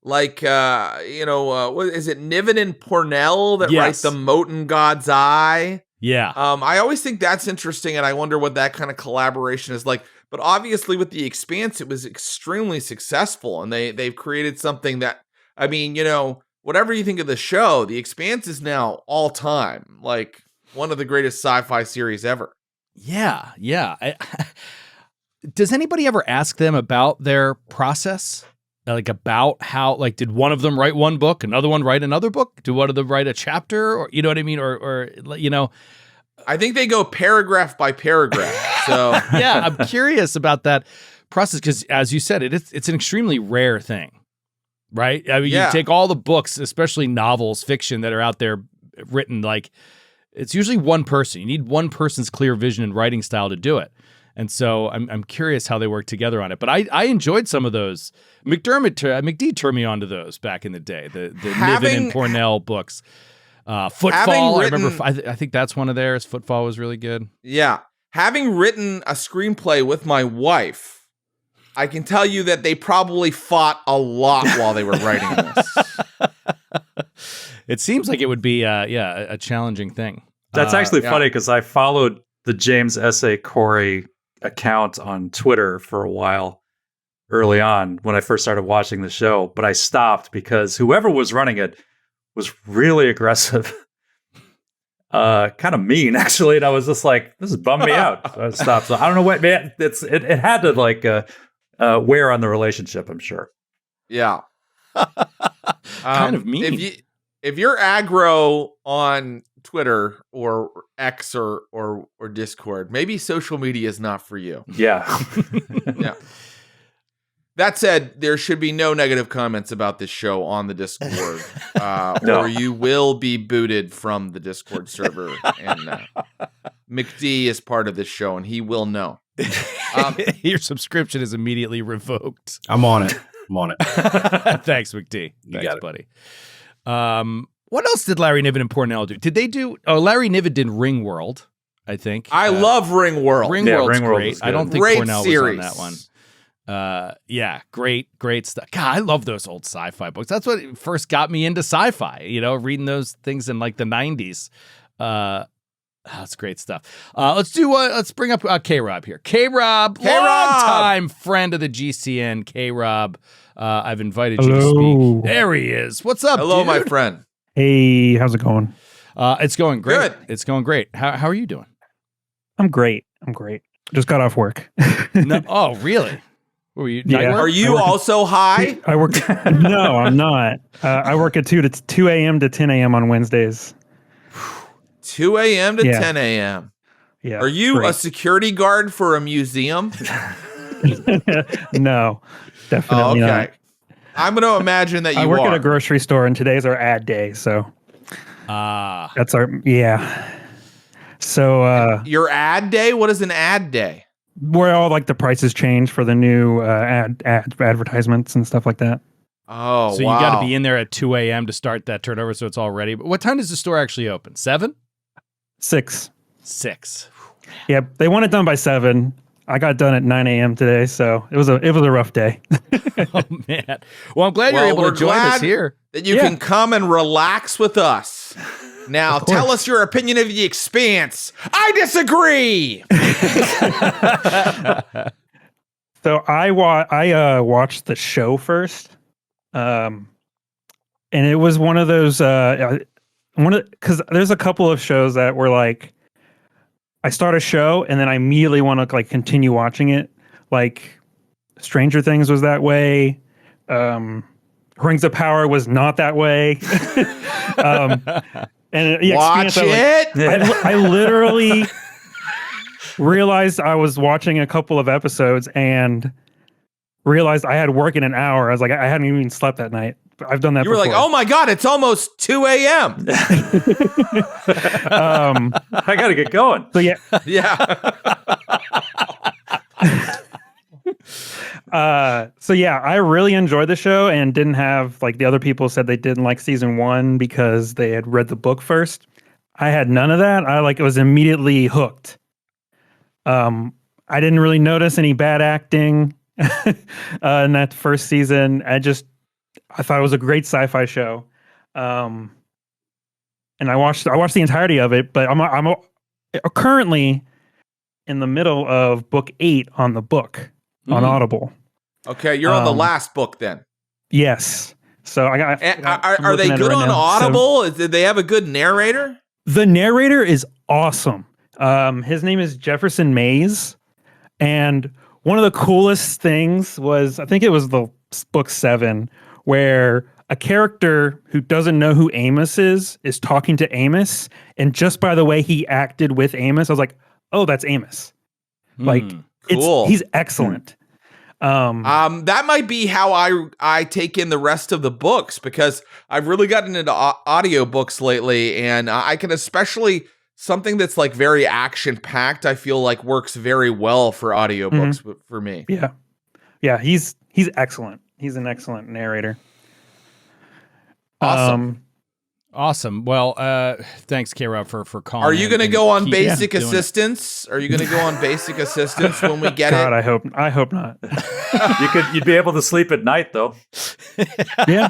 is it, Niven and Pornell that write the Moten God's Eye? Yeah. I always think that's interesting, and I wonder what that kind of collaboration is like. But obviously with The Expanse, it was extremely successful, and they've created something that, I mean, whatever you think of the show, The Expanse is now all time, like one of the greatest sci-fi series ever. Yeah. Does anybody ever ask them about their process? Like about how, like, did one of them write one book, another one write another book? Do one of them write a chapter, or you know what I mean? Or I think they go paragraph by paragraph. So yeah, I'm curious about that process because, as you said, it's an extremely rare thing, right? I mean, you take all the books, especially novels, fiction that are out there written, like it's usually one person. You need one person's clear vision and writing style to do it. And so I'm curious how they work together on it. But I enjoyed some of those. McD turned me on to those back in the day. The Niven and Pornell books. Footfall. I remember. I think that's one of theirs. Footfall was really good. Yeah, having written a screenplay with my wife, I can tell you that they probably fought a lot while they were writing this. It seems like it would be a challenging thing. That's actually funny because I followed the James S.A. Corey account on Twitter for a while early on when I first started watching the show, but I stopped because whoever was running it was really aggressive, kind of mean actually, and I was just like, this is bumming me out. So I stopped. So I don't know what, man. It had to like wear on the relationship, I'm sure. Yeah, kind of mean. If you're aggro on Twitter or X or Discord, maybe social media is not for you. Yeah. Yeah. That said, there should be no negative comments about this show on the Discord, or you will be booted from the Discord server. And McD is part of this show, and he will know. Your subscription is immediately revoked. I'm on it. Thanks, McD. Thanks, buddy. What else did Larry Niven and Pornell do? Did they do? Oh, Larry Niven did Ringworld, I think. I love Ringworld. Ringworld's great. I don't think great Pornell series. was on that one. Yeah, great stuff. God, I love those old sci-fi books. That's what first got me into sci-fi, reading those things in like the 90s. That's great stuff. Let's bring up K-Rob here. K-Rob, long-time friend of the GCN, K-Rob. I've invited you to speak. There he is. What's up, Hello, dude? my friend. Hey, how's it going? It's going great. Good. It's going great. How are you doing? I'm great. Just got off work. No, oh, really? Were you? Yeah. Are you also high? I work. No, I'm not. I work at 2 a.m. to 10 a.m. on Wednesdays. 2 a.m. to 10 a.m. Yeah. Are you a security guard for a museum? No, definitely not. I'm going to imagine that you I work are. at a grocery store, and today's our ad day, so that's our So your ad day? What is an ad day? Where all like the prices change for the new advertisements and stuff like that. Oh, so you got to be in there at 2 a.m. to start that turnover, so it's all ready. But what time does the store actually open? 7? 6. 6. Yeah, they want it done by 7. I got done at 9 a.m. today, so it was a rough day. Oh man! Well, I'm glad you're able to join us here. That you can come and relax with us. Now, tell us your opinion of The Expanse. I disagree. So I watched the show first, and it was one of those because there's a couple of shows that were like, I start a show and then I immediately want to like continue watching it. Like Stranger Things was that way. Rings of Power was not that way. And Watch Expanse, it. I literally realized I was watching a couple of episodes and realized I had work in an hour. I was like, I hadn't even slept that night. I've done that You were before. like, oh my God, it's almost 2 a.m. I got to get going. So yeah. Yeah. So yeah, I really enjoyed the show and didn't have, like, the other people said they didn't like season 1 because they had read the book first. I had none of that. I was immediately hooked. I didn't really notice any bad acting in that first season. I thought it was a great sci-fi show. And I watched the entirety of it, but I'm currently in the middle of book 8 on the book on Audible. Okay, you're on the last book then. Yes. So I got. Are they good on Audible? Did they have a good narrator? The narrator is awesome. His name is Jefferson Mays, and one of the coolest things was, I think it was the book 7, where a character who doesn't know who Amos is talking to Amos, and just by the way he acted with Amos, I was like, oh, that's Amos. Like, cool. He's excellent. That might be how I take in the rest of the books, because I've really gotten into audiobooks lately, and I can especially something that's like very action packed. I feel like works very well for audiobooks for me. Yeah. Yeah. He's excellent. He's an excellent narrator. Awesome. Awesome. Well, thanks, K-Rob, for calling. Are you going to go on basic doing assistance? Are you going to go on basic assistance when we get God, it? I hope not. You'd be able to sleep at night though. Yeah.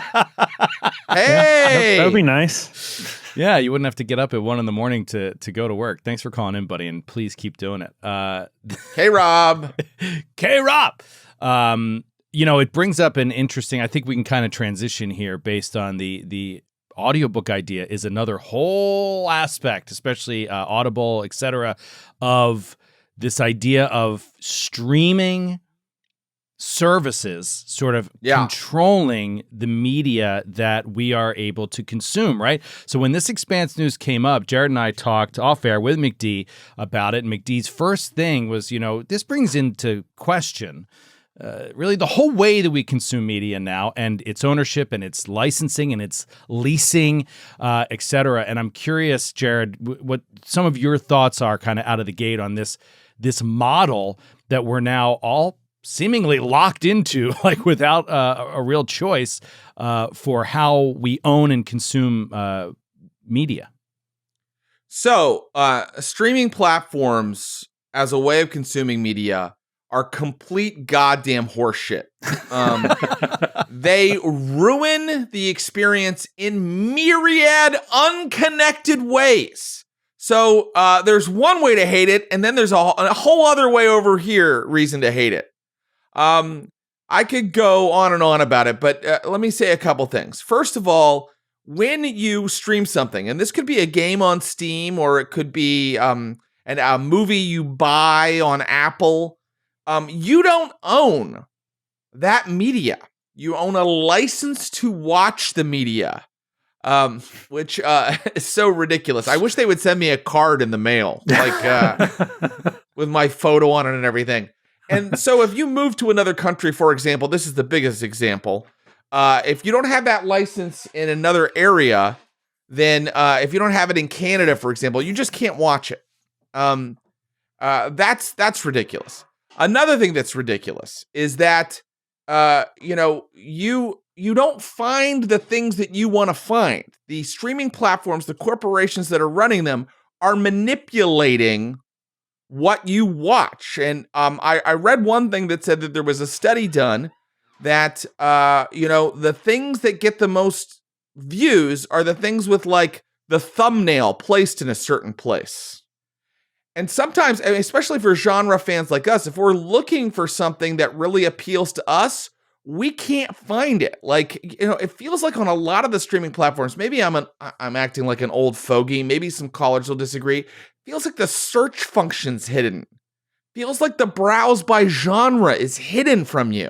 Hey, that would be nice. Yeah, you wouldn't have to get up at 1 a.m. to go to work. Thanks for calling in, buddy, and please keep doing it. Hey, Rob. K-Rob. It brings up an interesting, I think we can kind of transition here based on the audiobook idea is another whole aspect, especially Audible, etc., of this idea of streaming services sort of controlling the media that we are able to consume, right? So when this Expanse news came up, Jared and I talked off air with McD about it. And McD's first thing was, this brings into question really the whole way that we consume media now, and its ownership and its licensing and its leasing, et cetera. And I'm curious, Jared, what some of your thoughts are kind of out of the gate on this model that we're now all seemingly locked into, like without a real choice for how we own and consume media. So, streaming platforms as a way of consuming media are complete goddamn horseshit. They ruin the experience in myriad unconnected ways. So there's one way to hate it, and then there's a whole other way over here reason to hate it. I could go on and on about it, but let me say a couple things. First of all, when you stream something, and this could be a game on Steam, or it could be a movie you buy on Apple, you don't own that media. You own a license to watch the media, which is so ridiculous. I wish they would send me a card in the mail, like with my photo on it and everything. And so if you move to another country, for example, this is the biggest example. If you don't have that license in another area, then if you don't have it in Canada, for example, you just can't watch it. That's ridiculous. Another thing that's ridiculous is that, you don't find the things that you want to find. The streaming platforms, the corporations that are running them, are manipulating what you watch. And I read one thing that said that there was a study done that, the things that get the most views are the things with like the thumbnail placed in a certain place. And sometimes, especially for genre fans like us, if we're looking for something that really appeals to us, we can't find it. Like, it feels like on a lot of the streaming platforms, maybe I'm acting like an old fogey. Maybe some callers will disagree. Feels like the search function's hidden. Feels like the browse by genre is hidden from you.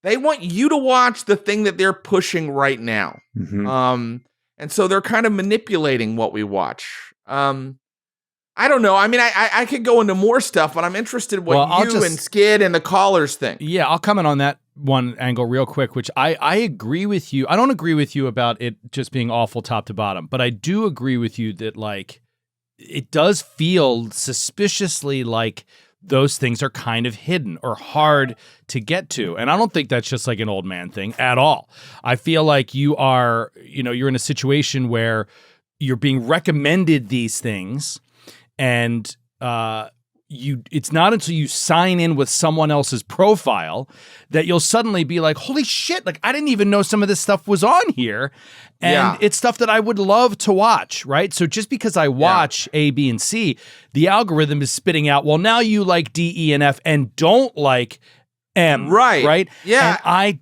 They want you to watch the thing that they're pushing right now. Mhm. And so they're kind of manipulating what we watch. I don't know. I mean, I could go into more stuff, but I'm interested in what and Skid and the callers think. Yeah, I'll comment on that one angle real quick, which I agree with you. I don't agree with you about it just being awful top to bottom, but I do agree with you that, like, it does feel suspiciously like those things are kind of hidden or hard to get to. And I don't think that's just like an old man thing at all. I feel like you're in a situation where you're being recommended these things, and it's not until you sign in with someone else's profile that you'll suddenly be like, holy shit, like I didn't even know some of this stuff was on here. And it's stuff that I would love to watch, right? So just because I watch A, B, and C, the algorithm is spitting out, well, now you like D, E, and F and don't like M. Right? Yeah. And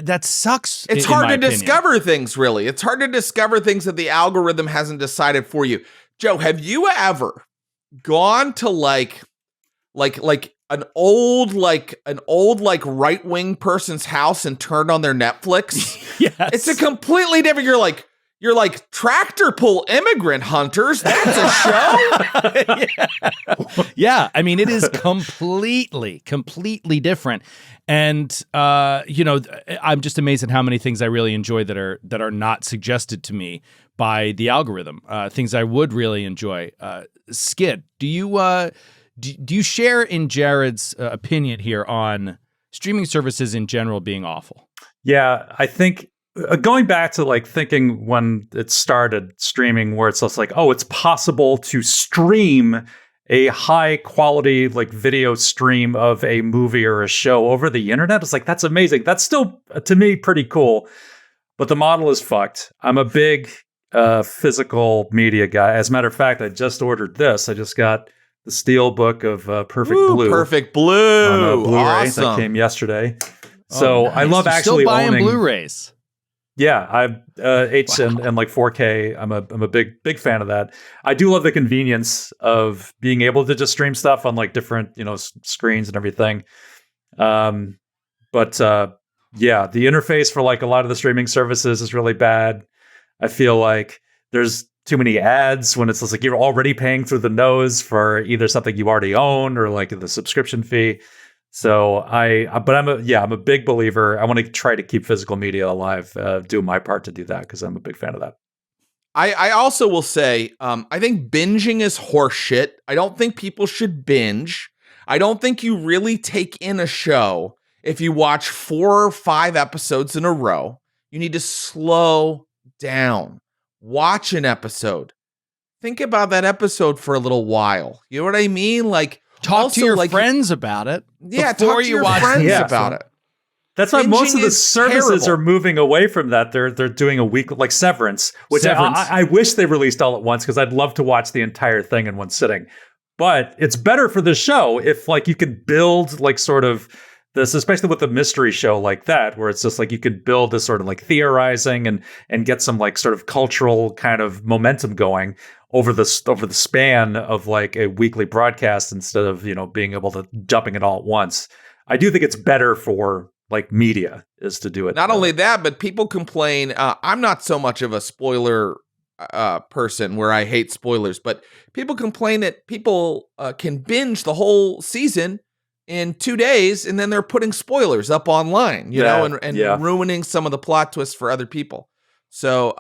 that sucks. It's hard to discover things, really. It's hard to discover things that the algorithm hasn't decided for you. Joe, have you ever gone to like an old right-wing person's house and turned on their Netflix? Yes. It's a completely different, you're like Tractor Pull Immigrant Hunters. That's a show. Yeah. I mean, it is completely different. And I'm just amazed at how many things I really enjoy that are not suggested to me by the algorithm. Things I would really enjoy. Skid, do you share in Jared's opinion here on streaming services in general being awful? Yeah, I think going back to like thinking when it started streaming, where it's just like, oh, it's possible to stream a high quality like video stream of a movie or a show over the internet. It's like, that's amazing. That's still, to me, pretty cool. But the model is fucked. I'm a big physical media guy. As a matter of fact, I just ordered this. I just got the Steel Book of Perfect Blue. Perfect Blue. On Blu-ray. Awesome. That came yesterday. So nice. I love You're actually still buying owning Blu-rays. Yeah, I'm H and like 4K. I'm a big fan of that. I do love the convenience of being able to just stream stuff on like different screens and everything. But yeah, the interface for like a lot of the streaming services is really bad. I feel like there's too many ads when it's just like you're already paying through the nose for either something you already own or like the subscription fee. So I'm a big believer. I want to try to keep physical media alive, do my part to do that because I'm a big fan of that. I also will say, I think binging is horseshit. I don't think people should binge. I don't think you really take in a show if you watch 4 or 5 episodes in a row. You need to slow down. Watch an episode. Think about that episode for a little while. You know what I mean? Like, talk to your friends about it. Yeah, talk to your friends about it. That's why most of the is services terrible. are moving away from that. They're doing a week like Severance, which I wish they released all at once because I'd love to watch the entire thing in one sitting. But it's better for the show if like you could build like sort of this, especially with a mystery show like that, where it's just like you could build this sort of like theorizing and get some like sort of cultural kind of momentum going over the span of like a weekly broadcast instead of being able to dumping it all at once. I do think it's better for like media is to do it. Not only that, but people complain. I'm not so much of a spoiler person where I hate spoilers, but people complain that people can binge the whole season in 2 days, and then they're putting spoilers up online, you know, and ruining some of the plot twists for other people. So,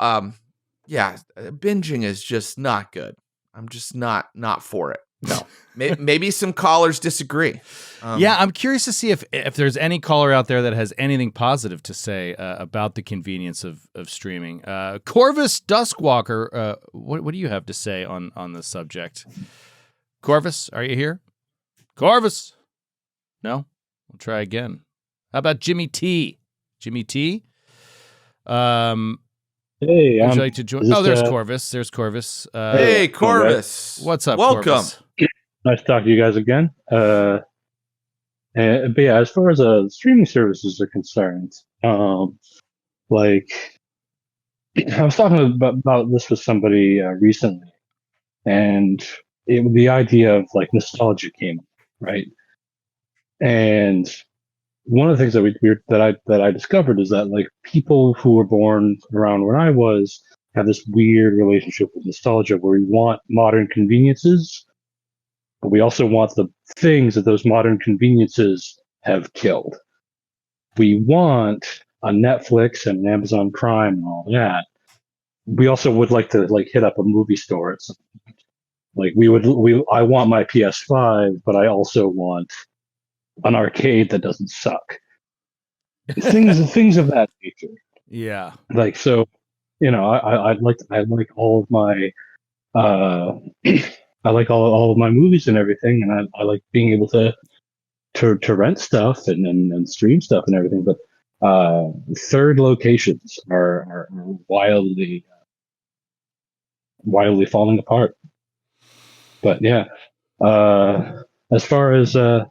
binging is just not good. I'm just not for it. No. Maybe some callers disagree. I'm curious to see if there's any caller out there that has anything positive to say about the convenience of streaming. Corvus Duskwalker, what do you have to say on this subject? Corvus, are you here? Corvus? No? We'll try again. How about Jimmy T? Jimmy T? Hey, would you like to join? Oh, there's Corvus. There's Corvus. Hey, Corvus. What's up, Welcome. Corvus? Nice to talk to you guys again. But yeah, as far as streaming services are concerned, like I was talking about this with somebody recently, and the idea of like nostalgia came up, right? And one of the things that I discovered is that like people who were born around when I was have this weird relationship with nostalgia where we want modern conveniences, but we also want the things that those modern conveniences have killed. We want a Netflix and an Amazon Prime and all that. We also would like to like hit up a movie store at some point. Like I want my PS5, but I also want an arcade that doesn't suck. things of that nature. Yeah. Like, so, you know, I like all of my I like all of my movies and everything, and I like being able to rent stuff and stream stuff and everything. But third locations are wildly falling apart. But yeah, as far as how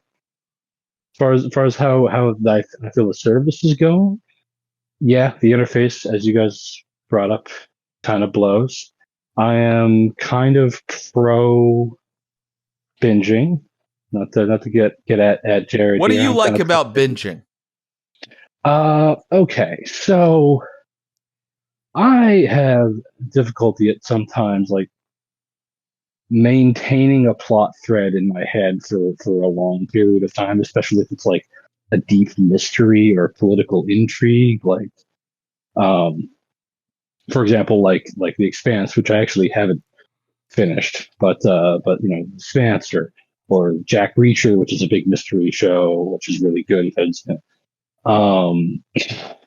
I feel the service is going, yeah, the interface, as you guys brought up, kind of blows. I am kind of pro binging, not to get at Jared. What do here. you I'm like kind of about binging? Okay, so I have difficulty at sometimes like maintaining a plot thread in my head for a long period of time, especially if it's like a deep mystery or political intrigue, like for example, like the Expanse, which I actually haven't finished, but you know, Expanse or Jack Reacher, which is a big mystery show, which is really good.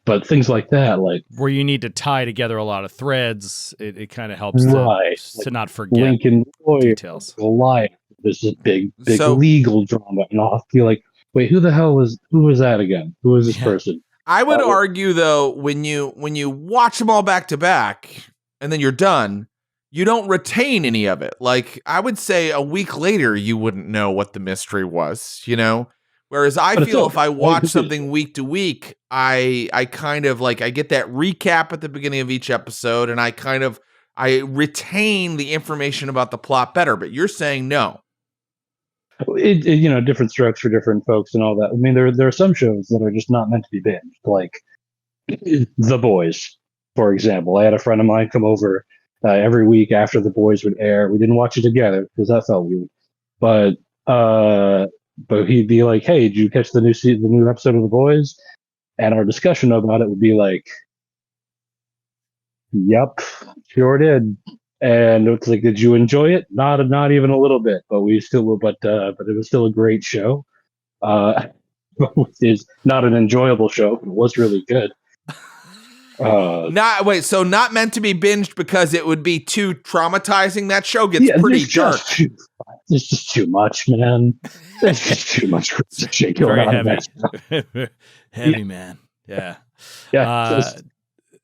But things like that, like Where you need to tie together a lot of threads, it kind of helps right, to not forget Lincoln Lawyer, details. Goliath. There's this big So- legal drama, and I'll feel like, wait, who was that again? Who is this Yeah. person? I would argue though, when you watch them all back to back and then you're done, you don't retain any of it. Like, I would say a week later you wouldn't know what the mystery was, you know? Whereas I But it's feel over. if I watch It's- something week to week, I kind of like, I get that recap at the beginning of each episode, and I retain the information about the plot better. But you're saying no. You know, different strokes for different folks and all that. I mean, there are some shows that are just not meant to be binged, like The Boys, for example. I had a friend of mine come over every week after The Boys would air. We didn't watch it together because that felt weird, but he'd be like, "Hey, did you catch the new episode of The Boys?" And our discussion about it would be like, "Yep, sure did." And it's like, "Did you enjoy it?" Not even a little bit, but it was still a great show. It's not an enjoyable show, but it was really good. So not meant to be binged because it would be too traumatizing. That show gets pretty dark. There's just too much, man. There's just too much shit going Very on. heavy. Heavy, man. Yeah. Yes.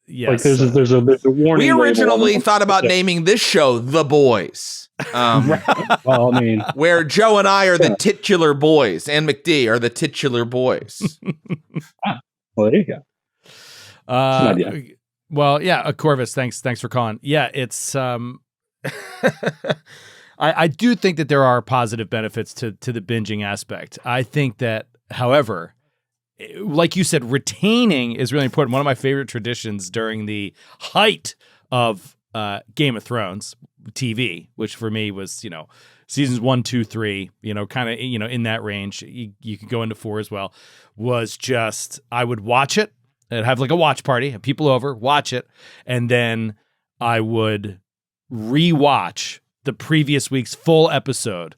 Like there's a warning. We originally label thought about naming this show The Boys. Well, I mean, where Joe and I are the titular boys, and McD are the titular boys. well, there you go. Well, yeah, Corvus, thanks for calling. Yeah, it's I do think that there are positive benefits to the binging aspect. I think that, however, like you said, retaining is really important. One of my favorite traditions during the height of Game of Thrones TV, which for me was, you know, seasons 1, 2, 3, you know, kind of, you know, in that range. You could go into 4 as well. Was just, I would watch it. I'd have like a watch party, have people over, watch it, and then I would rewatch the previous week's full episode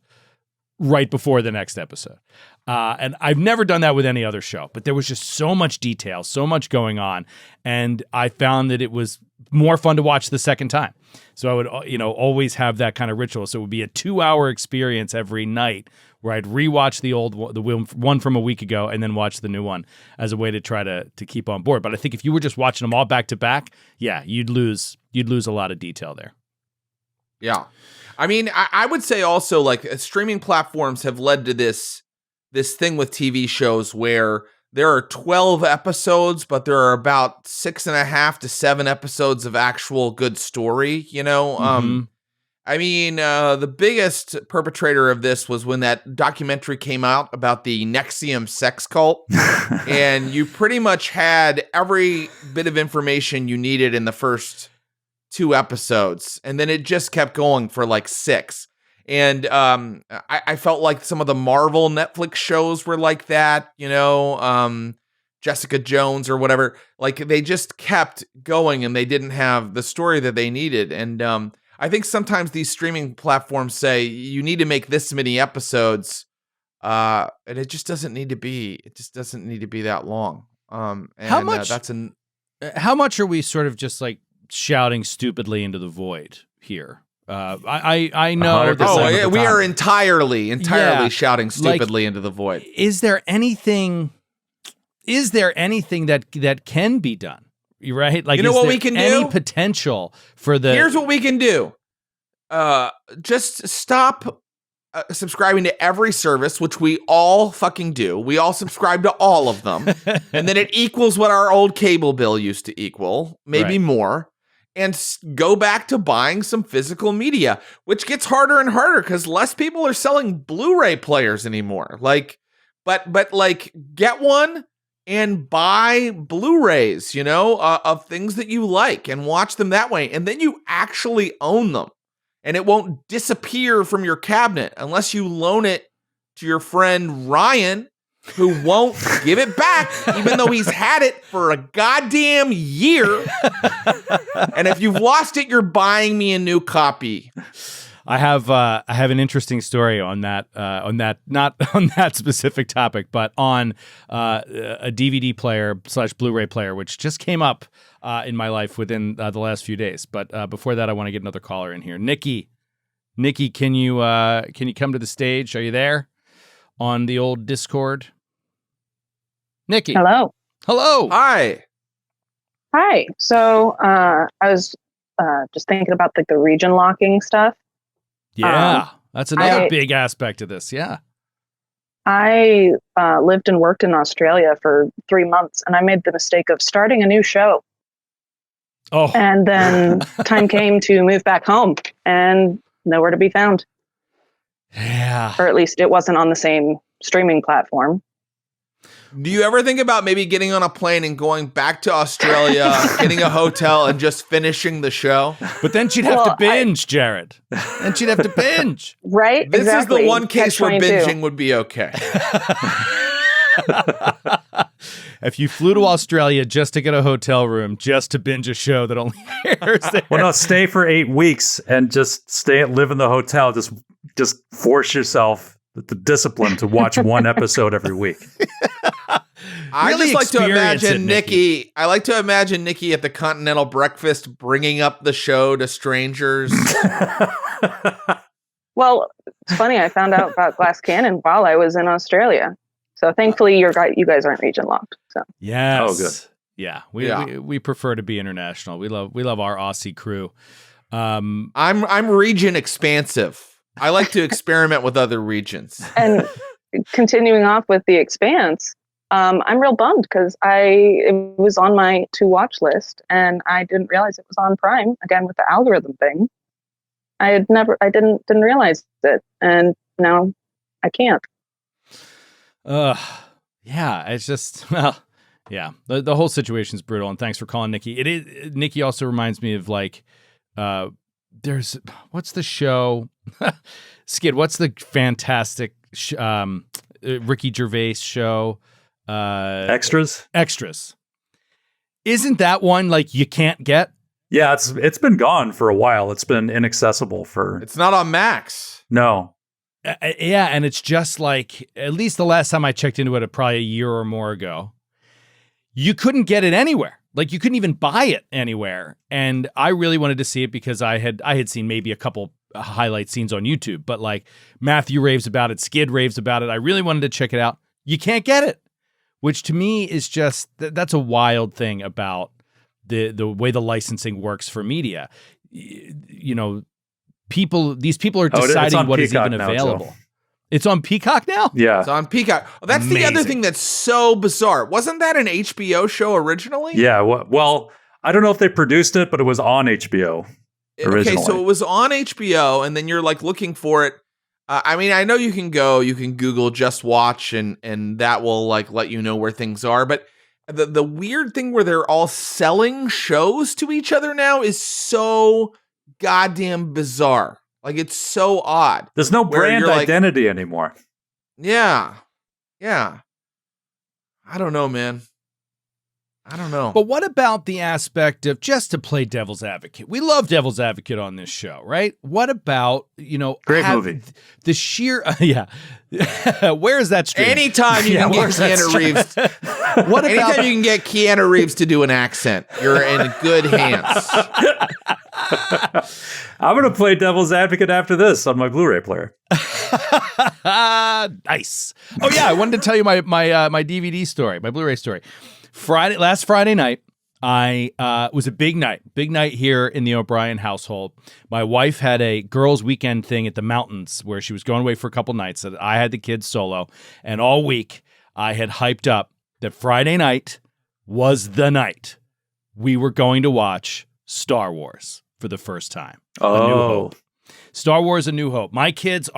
right before the next episode. And I've never done that with any other show, but there was just so much detail, so much going on, and I found that it was more fun to watch the second time. So I would, you know, always have that kind of ritual. So it would be a 2-hour experience every night where I'd rewatch the one from a week ago and then watch the new one as a way to try to keep on board. But I think if you were just watching them all back to back, yeah, you'd lose a lot of detail there. Yeah. I mean, I would say also, like, streaming platforms have led to this thing with TV shows where there are 12 episodes, but there are about 6.5 to 7 episodes of actual good story, you know? I mean, the biggest perpetrator of this was when that documentary came out about the Nexium sex cult. And you pretty much had every bit of information you needed in the first 2 episodes. And then it just kept going for like 6. And I felt like some of the Marvel Netflix shows were like that, you know, Jessica Jones or whatever. Like they just kept going and they didn't have the story that they needed. And I think sometimes these streaming platforms say you need to make this many episodes, and it just doesn't need to be. It just doesn't need to be that long. And how much? How much are we sort of just like shouting stupidly into the void here? I know. We are entirely shouting stupidly into the void. Is there anything that can be done? You're right. Like, you know what we can do? Any potential for the? Here's what we can do. Just stop subscribing to every service, which we all fucking do. We all subscribe to all of them, and then it equals what our old cable bill used to equal, maybe more. And go back to buying some physical media, which gets harder and harder because less people are selling Blu-ray players anymore. Like, but like, get one. And buy Blu-rays, you know, of things that you like and watch them that way. And then you actually own them. And it won't disappear from your cabinet unless you loan it to your friend Ryan, who won't give it back, even though he's had it for a goddamn year. And if you've lost it, you're buying me a new copy. I have an interesting story on that, not on that specific topic, but on a DVD player / Blu-ray player, which just came up in my life within the last few days. But before that, I want to get another caller in here. Nikki, can you come to the stage? Are you there on the old Discord? Nikki. Hello. Hi. So I was just thinking about like the region locking stuff. Yeah, that's another big aspect of this. Yeah. I lived and worked in Australia for 3 months, and I made the mistake of starting a new show. Oh. And then time came to move back home, and nowhere to be found. Yeah. Or at least it wasn't on the same streaming platform. Do you ever think about maybe getting on a plane and going back to Australia, getting a hotel, and just finishing the show? But then she'd have to binge, Jared. And she'd have to binge. Right? This exactly. is the one case where binging would be okay. If you flew to Australia just to get a hotel room, just to binge a show that only airs there. Well, no, stay for 8 weeks and just live in the hotel. Just force yourself the discipline to watch one episode every week. I Really just like to experience imagine it, Nikki. I like to imagine Nikki at the continental breakfast bringing up the show to strangers. Well, it's funny. I found out about Glass Cannon while I was in Australia. So thankfully, you guys aren't region locked. So yes. Oh, good. Yeah, we prefer to be international. We love our Aussie crew. I'm region expansive. I like to experiment with other regions. And continuing off with the Expanse, I'm real bummed because it was on my to watch list and I didn't realize it was on Prime again with the algorithm thing. I didn't realize it, and now I can't. Yeah, it's just yeah. The whole situation's brutal, and thanks for calling, Nikki. Nikki also reminds me of like what's the show? Skid, what's the fantastic Ricky Gervais show? Extras. Isn't that one like you can't get? Yeah, it's been gone for a while. It's been inaccessible for. It's not on Max. No. Yeah, and it's just like, at least the last time I checked into it, probably a year or more ago, you couldn't get it anywhere. Like you couldn't even buy it anywhere. And I really wanted to see it because I had seen maybe a couple highlight scenes on YouTube, but like Matthew raves about it, Skid raves about it. I really wanted to check it out. You can't get it, which to me is just, that's a wild thing about the way the licensing works for media. You know, these people are deciding what is even available. Now, it's on Peacock now? Yeah. It's on Peacock. Oh, that's amazing. The other thing that's so bizarre. Wasn't that an HBO show originally? Yeah. Well, I don't know if they produced it, but it was on HBO. Okay, so originally. it was on HBO, and then you're like looking for it. I mean, I know you can Google Just Watch, and that will like let you know where things are. But the weird thing where they're all selling shows to each other now is so goddamn bizarre. Like, it's so odd. There's no where brand you're like, identity anymore. Yeah. I don't know, man. I don't know. But what about the aspect of, just to play devil's advocate? We love devil's advocate on this show, right? What about, Great movie. The sheer, where is that stream? Anytime you can get Keanu Reeves. Anytime you can get Keanu Reeves to do an accent, you're in good hands. I'm going to play devil's advocate after this on my Blu-ray player. Nice. Oh yeah, I wanted to tell you my DVD story, my Blu-ray story. Last Friday night, was a big night here in the O'Brien household. My wife had a girls' weekend thing at the mountains where she was going away for a couple nights. So I had the kids solo, and all week I had hyped up that Friday night was the night we were going to watch Star Wars for the first time. A New Hope. Star Wars: A New Hope. My kids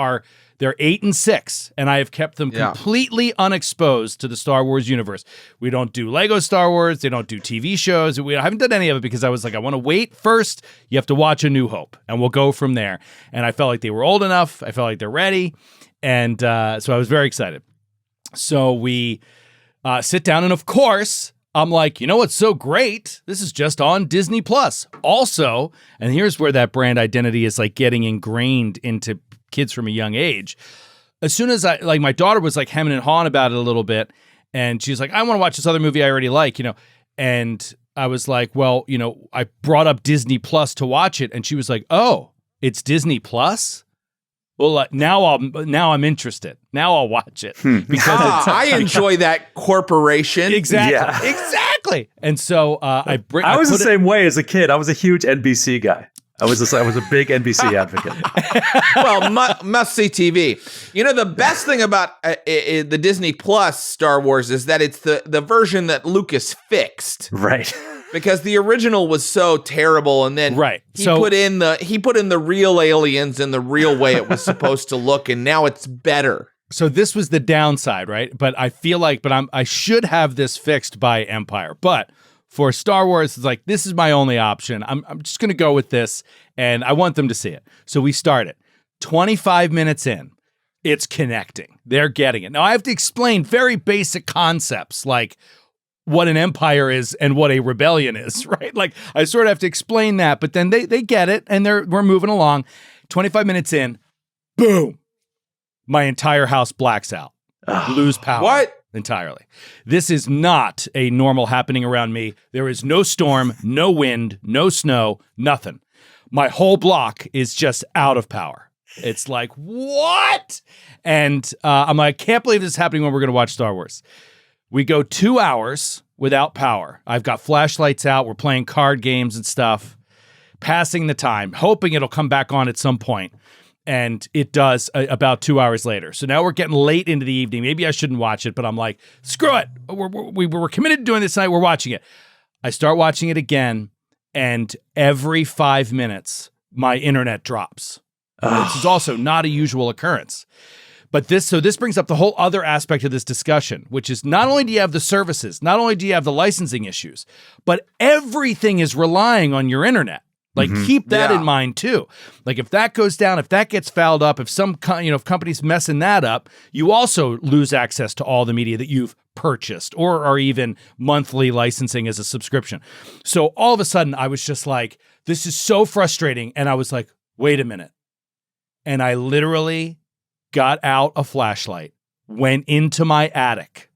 they're 8 and 6, and I have kept them completely unexposed to the Star Wars universe. We don't do Lego Star Wars. They don't do TV shows. I haven't done any of it because I was like, I want to wait first. You have to watch A New Hope, and we'll go from there. And I felt like they were old enough. I felt like they're ready. And so I was very excited. So we sit down, and of course, I'm like, you know what's so great? This is just on Disney Plus. Also, and here's where that brand identity is like getting ingrained into kids from a young age. As soon as my daughter was like hemming and hawing about it a little bit, and she's like, I want to watch this other movie I already like, and I was like, well, I brought up Disney Plus to watch it, and she was like, oh, it's Disney Plus? Well, now I'm interested. Now I'll watch it because I enjoy that corporation. Exactly. And so I was the same way as a kid. I was a huge NBC guy. I was a big NBC advocate. Well, must see TV. The best thing about the Disney Plus Star Wars is that it's the version that Lucas fixed. Right. Because the original was so terrible, and then he put in the real aliens in the real way it was supposed to look, and now it's better. So this was the downside, right? But I feel like, I should have this fixed by Empire. But for Star Wars, it's like, this is my only option. I'm just going to go with this, and I want them to see it. So we start it. 25 minutes in, it's connecting. They're getting it. Now I have to explain very basic concepts like what an empire is and what a rebellion is, right? Like I sort of have to explain that, but then they get it, and we're moving along. 25 minutes in, boom, my entire house blacks out, lose power. What? Entirely. This is not a normal happening around me. There is no storm, no wind, no snow, nothing. My whole block is just out of power. It's like, what? And I'm like, I can't believe this is happening when we're going to watch Star Wars. We go 2 hours without power. I've got flashlights out. We're playing card games and stuff, passing the time, hoping it'll come back on at some point. And it does about 2 hours later. So now we're getting late into the evening. Maybe I shouldn't watch it, but I'm like, screw it. We're committed to doing this tonight. We're watching it. I start watching it again, and every 5 minutes, my internet drops. This is also not a usual occurrence. But this brings up the whole other aspect of this discussion, which is not only do you have the services, not only do you have the licensing issues, but everything is relying on your internet. Like, keep that in mind too. Like, if that goes down, if that gets fouled up, if some if companies messing that up, you also lose access to all the media that you've purchased or are even monthly licensing as a subscription. So all of a sudden, I was just like, this is so frustrating. And I was like, wait a minute. And I literally got out a flashlight, went into my attic.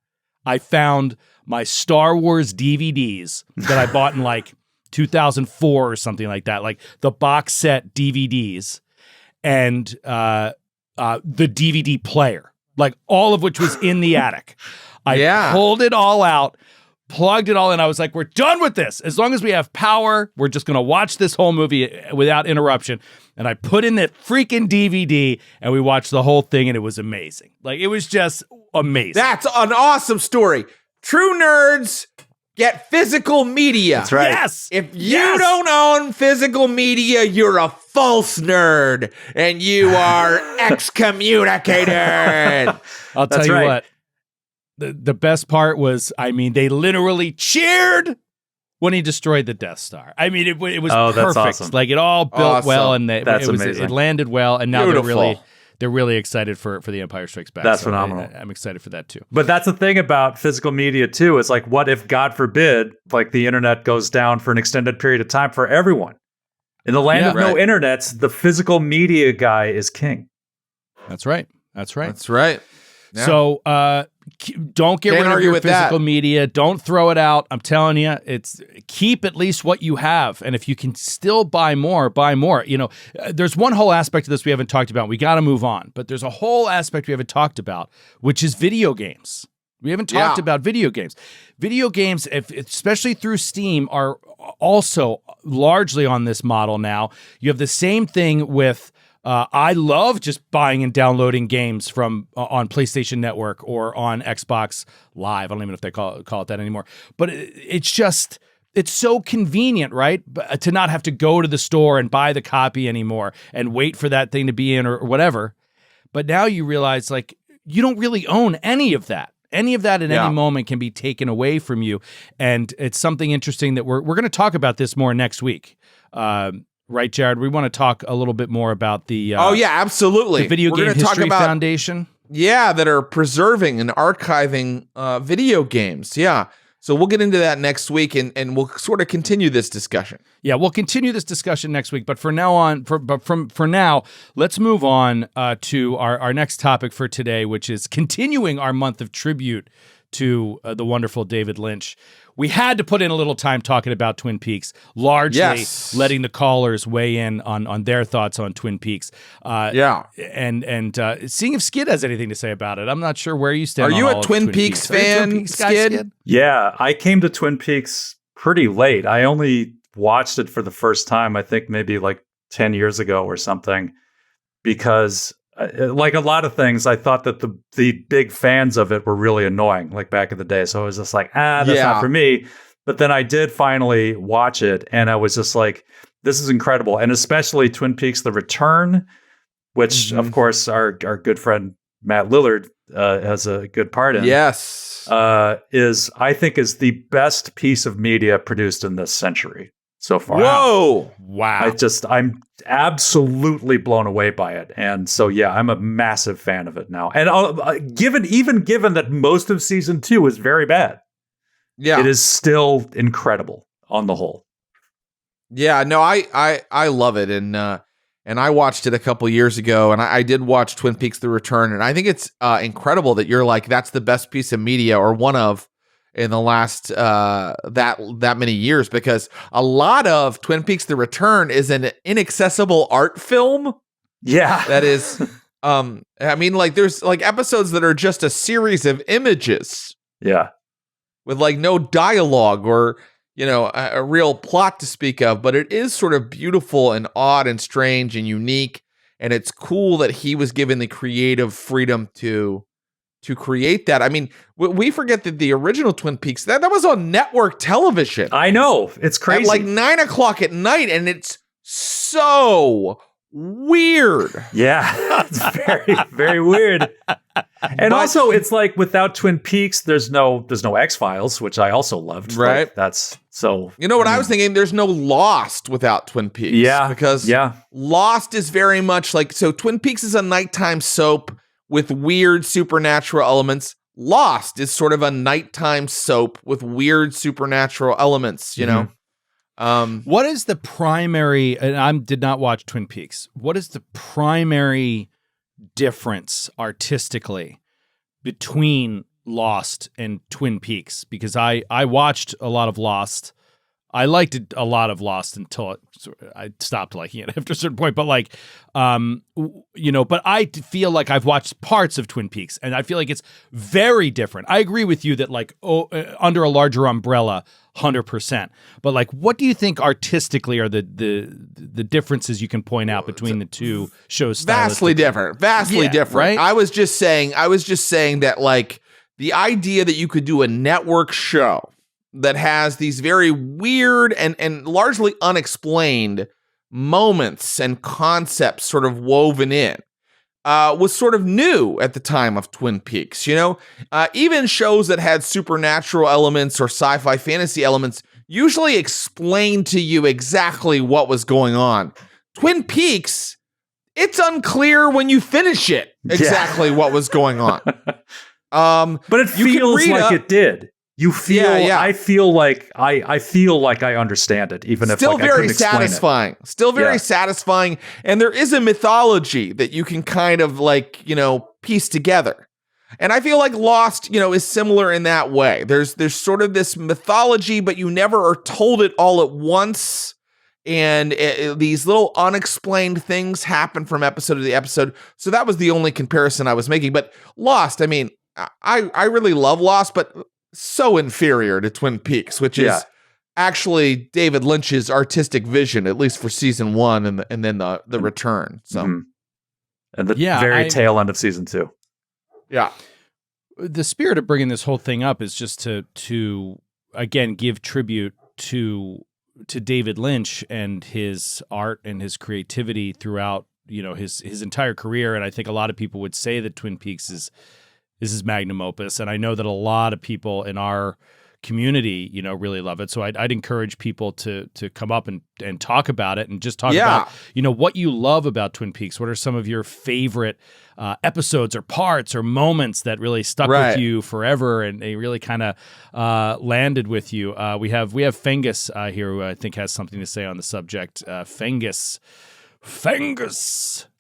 I found my Star Wars DVDs that I bought in like 2004 or something like that, like the box set DVDs and the DVD player, like all of which was in the attic. I pulled it all out, plugged it all in. I was like, we're done with this. As long as we have power, we're just going to watch this whole movie without interruption. And I put in that freaking DVD and we watched the whole thing, and it was amazing. Like, it was just amazing. That's an awesome story. True nerds get physical media. That's right. Yes. If you don't own physical media, you're a false nerd and you are excommunicated. I'll tell That's you right. what. The best part was, I mean, they literally cheered when he destroyed the Death Star. I mean, it was that's perfect. awesome. Like it all built well, and That's amazing. it landed well, and now Beautiful. they're really excited for The Empire Strikes Back. That's So phenomenal. I'm excited for that too. But that's the thing about physical media too. Is like, what if, God forbid, like the internet goes down for an extended period of time for everyone? In the land of no internets, the physical media guy is king. That's right. That's right. That's right. Yeah. So don't get Can't rid of argue your with physical that. media. Don't throw it out. I'm telling you, it's keep at least what you have. And if you can still buy more, buy more. You know, there's one whole aspect of this we haven't talked about. We got to move on. But there's a whole aspect we haven't talked about, which is video games. We haven't talked about video games. Video games, especially through Steam, are also largely on this model now. You have the same thing with I love just buying and downloading games from on PlayStation Network or on Xbox Live. I don't even know if they call it that anymore. But it's so convenient, right? To not have to go to the store and buy the copy anymore and wait for that thing to be in or whatever. But now you realize, like, you don't really own any of that. Any of that at any moment can be taken away from you. And it's something interesting that we're going to talk about this more next week. Right, Jared? We want to talk a little bit more about the absolutely. the Video We're Game gonna talk History about- Foundation. Yeah, that are preserving and archiving video games. Yeah. So we'll get into that next week and we'll sort of continue this discussion. Yeah, we'll continue this discussion next week. But for now, let's move on to our next topic for today, which is continuing our month of tribute to the wonderful David Lynch. We had to put in a little time talking about Twin Peaks, largely letting the callers weigh in on their thoughts on Twin Peaks. And seeing if Skid has anything to say about it. I'm not sure where you stand. Are you on a all of Twin Peaks Are you a fan, Twin Peaks guy, Skid? Yeah, I came to Twin Peaks pretty late. I only watched it for the first time, I think maybe like 10 years ago or something, because like a lot of things, I thought that the big fans of it were really annoying, like back in the day. So I was just like, that's not for me. But then I did finally watch it, and I was just like, this is incredible. And especially Twin Peaks: The Return, which of course our good friend Matt Lillard has a good part in. Yes. Is the best piece of media produced in this century so far. Whoa. Wow. I'm absolutely blown away by it. And so, yeah, I'm a massive fan of it now. And given that most of season 2 is very bad, it is still incredible on the whole. Yeah, no, I love it. And I watched it a couple years ago, and I did watch Twin Peaks: The Return. And I think it's incredible that you're like, that's the best piece of media, or one of, in the last that many years, because a lot of Twin Peaks: The Return is an inaccessible art film. Yeah. That is I mean, like, there's like episodes that are just a series of images. Yeah. With like no dialogue or, you know, a real plot to speak of, but it is sort of beautiful and odd and strange and unique, and it's cool that he was given the creative freedom to create that. I mean, we forget that the original Twin Peaks, that was on network television. I know. It's crazy. At like 9 o'clock at night, and it's so weird. Yeah. It's very, very weird. And also, it's like, without Twin Peaks, there's no X-Files, which I also loved. Right. Like, that's so. You know what I was thinking? There's no Lost without Twin Peaks. Yeah. Because Lost is very much like, so Twin Peaks is a nighttime soap with weird supernatural elements. Lost is sort of a nighttime soap with weird supernatural elements, you know? What is the primary, and I did not watch Twin Peaks, what is the primary difference artistically between Lost and Twin Peaks? Because I watched a lot of Lost. I liked it a lot of Lost until I stopped liking it after a certain point. But like, you know, but I feel like I've watched parts of Twin Peaks, and I feel like it's very different. I agree with you that like under a larger umbrella, 100%. But like, what do you think artistically are the differences you can point out between the two shows? Vastly different. Vastly different. Right? I was just saying that like the idea that you could do a network show that has these very weird and largely unexplained moments and concepts sort of woven in, was sort of new at the time of Twin Peaks. Even shows that had supernatural elements or sci-fi fantasy elements usually explained to you exactly what was going on. Twin Peaks, it's unclear when you finish it exactly what was going on. But it feels like it did. You feel. I feel like I understand it, even if still I very couldn't explain satisfying. it. Still very satisfying, and there is a mythology that you can kind of piece together. And I feel like Lost, is similar in that way. There's sort of this mythology, but you never are told it all at once. And these little unexplained things happen from episode to the episode. So that was the only comparison I was making. But Lost, I mean, I really love Lost, but so inferior to Twin Peaks, which is actually David Lynch's artistic vision, at least for season 1 and then the return. So, and the very tail end of season 2. Yeah. The spirit of bringing this whole thing up is just to again give tribute to David Lynch and his art and his creativity throughout, his entire career. And I think a lot of people would say that Twin Peaks is his magnum opus. And I know that a lot of people in our community, really love it. So I'd encourage people to come up and talk about it and just talk about, what you love about Twin Peaks. What are some of your favorite episodes or parts or moments that really stuck with you forever and they really kind of landed with you? We have Fengus here who I think has something to say on the subject. Fengus,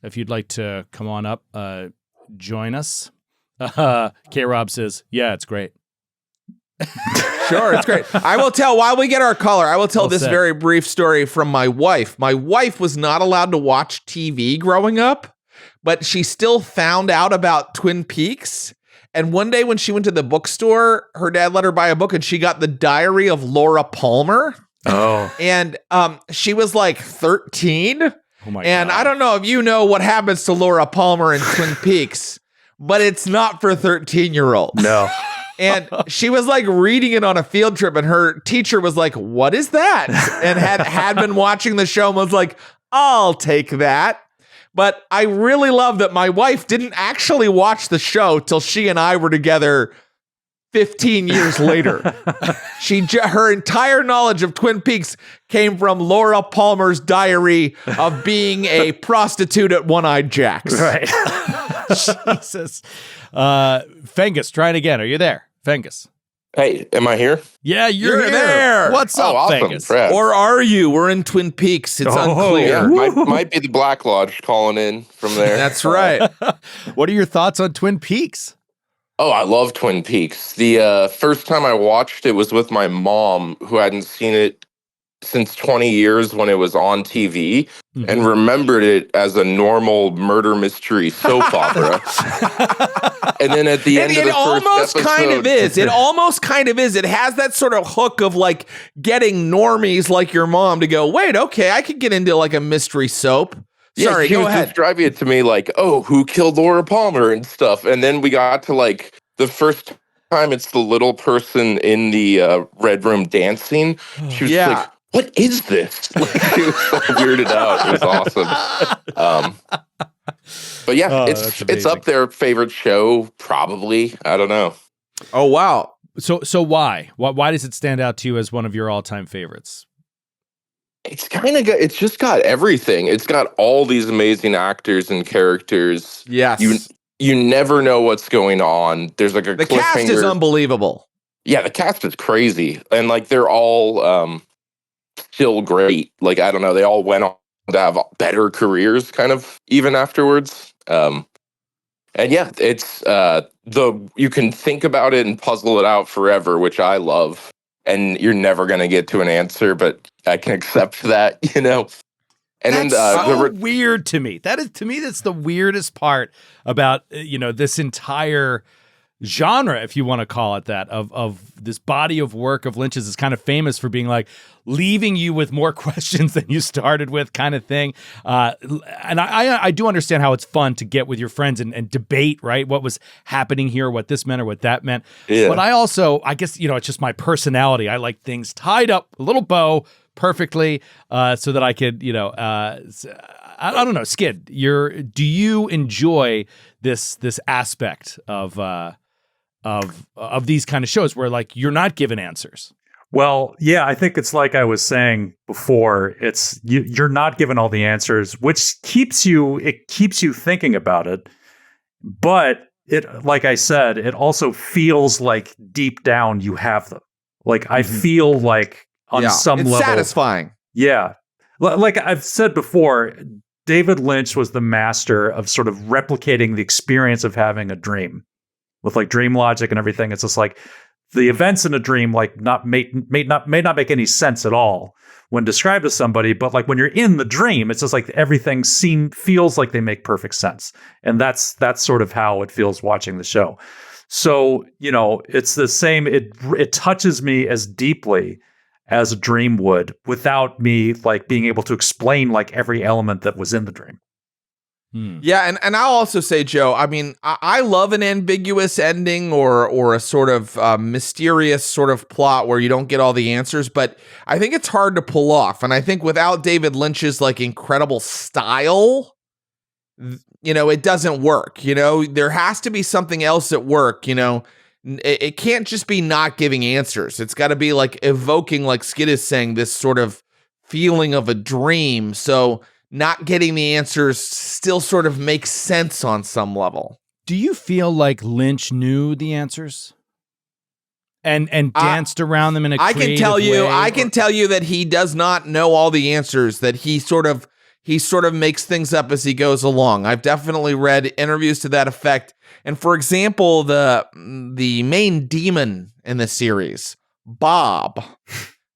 if you'd like to come on up, join us. K-Rob says, yeah, it's great. Sure, it's great. I will tell, while we get our caller, I will tell this very brief story from my wife. My wife was not allowed to watch TV growing up, but she still found out about Twin Peaks. And one day when she went to the bookstore, her dad let her buy a book and she got the Diary of Laura Palmer. Oh. And she was like 13. Oh my and God. I don't know if you know what happens to Laura Palmer in Twin Peaks, but it's not for 13-year-olds. No. And she was like reading it on a field trip and her teacher was like, what is that? And had been watching the show and was like, I'll take that. But I really love that my wife didn't actually watch the show till she and I were together 15 years later. Her entire knowledge of Twin Peaks came from Laura Palmer's diary of being a prostitute at One-Eyed Jack's. Right. Jesus. Fengus, try it again. Are you there? Fengus. Hey, am I here? Yeah, you're You're here. there. What's up, awesome. Fengus? Brad. Or are you? We're in Twin Peaks. It's unclear. Yeah, might be the Black Lodge calling in from there. That's right. What are your thoughts on Twin Peaks? Oh, I love Twin Peaks. The first time I watched it was with my mom, who hadn't seen it since 20 years when it was on TV, and remembered it as a normal murder mystery soap opera. And then at the end of the first almost episode, kind of is. It almost kind of is. It has that sort of hook of like getting normies like your mom to go, wait, okay, I could get into like a mystery soap. Sorry, she go was ahead. describing it to me like, oh, who killed Laura Palmer and stuff. And then we got to like the first time it's the little person in the red room dancing. She was like, what is this? Like, she was so weirded out. It was awesome. But yeah, it's up there. Favorite show, probably. I don't know. Oh, wow. So why? Why does it stand out to you as one of your all-time favorites? It's kind of it's just got everything. It's got all these amazing actors and characters. Yes. You never know what's going on. There's like the cast is unbelievable. Yeah, the cast is crazy. And like they're all still great. Like, I don't know, they all went on to have better careers kind of even afterwards. And yeah, it's you can think about it and puzzle it out forever, which I love. And you're never going to get to an answer, but I can accept that, you know. And that's then so weird to me. That is, to me, that's the weirdest part about this entire genre, if you want to call it that, of this body of work of Lynch's is kind of famous for being like leaving you with more questions than you started with, kind of thing. And I do understand how it's fun to get with your friends and debate, right? What was happening here, what this meant or what that meant. Yeah. But I guess, it's just my personality. I like things tied up, a little bow, perfectly, so that I could, I don't know, Skid, do you enjoy this aspect of these kind of shows where like you're not given answers? Well, yeah, I think it's like I was saying before. It's you're not given all the answers, which keeps you thinking about it. But it, like I said, it also feels like deep down you have them. Like I feel like on some level, it's satisfying. Yeah, like I've said before, David Lynch was the master of sort of replicating the experience of having a dream with like dream logic and everything. It's just like the events in a dream like may not make any sense at all when described to somebody, but like when you're in the dream, it's just like everything feels like they make perfect sense. And that's sort of how it feels watching the show. So, it's the same. It touches me as deeply as a dream would without me like being able to explain like every element that was in the dream. Yeah, and I'll also say, Joe, I mean, I love an ambiguous ending or a sort of mysterious sort of plot where you don't get all the answers, but I think it's hard to pull off. And I think without David Lynch's like incredible style, it doesn't work. There has to be something else at work. It can't just be not giving answers. It's got to be like evoking, like Skid is saying, this sort of feeling of a dream. So not getting the answers still sort of makes sense on some level. Do you feel like Lynch knew the answers and danced around them in a creative way? I can tell you that he does not know all the answers, that he sort of makes things up as he goes along. I've definitely read interviews to that effect. And for example, the main demon in the series, Bob,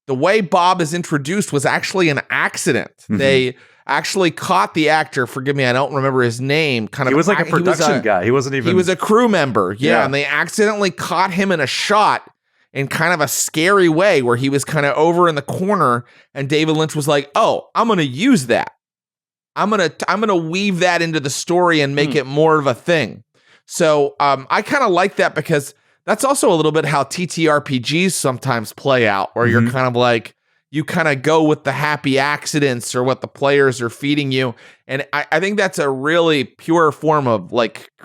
the way Bob is introduced was actually an accident. They actually caught the actor. Forgive me, I don't remember his name. He was like a production guy. He wasn't even. He was a crew member. Yeah, and they accidentally caught him in a shot in kind of a scary way where he was kind of over in the corner, and David Lynch was like, "Oh, I'm going to use that. I'm gonna weave that into the story and make it more of a thing." So I kind of like that because that's also a little bit how TTRPGs sometimes play out, where you're kind of like, you kind of go with the happy accidents or what the players are feeding you. And I think that's a really pure form of like a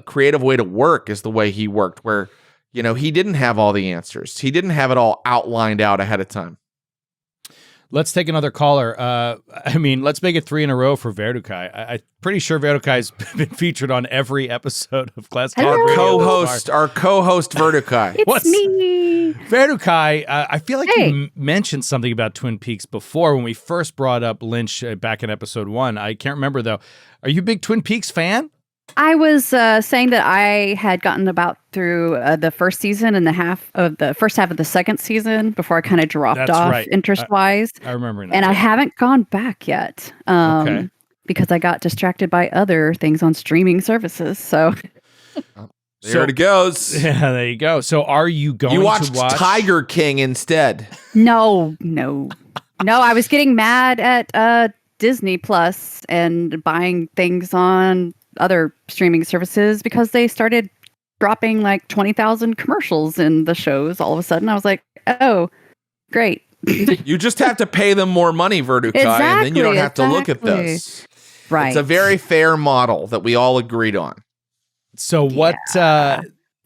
creative way to work is the way he worked, where, he didn't have all the answers. He didn't have it all outlined out ahead of time. Let's take another caller. Let's make it 3 in a row for Verdukai. I'm pretty sure Verdukai's been featured on every episode of Class Talk Radio. Our co-host Verdukai. It's me. Verdukai, I feel like you mentioned something about Twin Peaks before when we first brought up Lynch back in episode 1. I can't remember, though. Are you a big Twin Peaks fan? I was saying that I had gotten about through the first season and the first half of the second season before I kind of dropped off interest-wise. I remember now. And I haven't gone back yet because I got distracted by other things on streaming services. So there it goes. Yeah, there you go. So are you going to watch Tiger King instead? No. I was getting mad at Disney Plus and buying things on other streaming services because they started dropping like 20,000 commercials in the shows all of a sudden. I was like, oh, great. You just have to pay them more money, Verdukai, and then you don't have to look at those. Right. It's a very fair model that we all agreed on. So what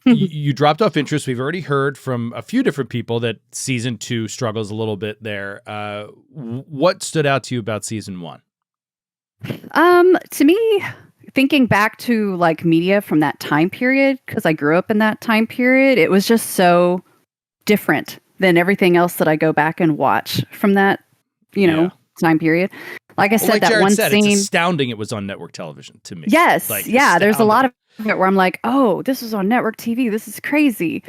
you dropped off interest. We've already heard from a few different people that season 2 struggles a little bit there. What stood out to you about season 1? To me, thinking back to like media from that time period, because I grew up in that time period, it was just so different than everything else that I go back and watch from that, time period. Like I said, like that Jared one said, scene. It's astounding it was on network television to me. Yes. Like, there's a lot of it where I'm like, oh, this was on network TV. This is crazy.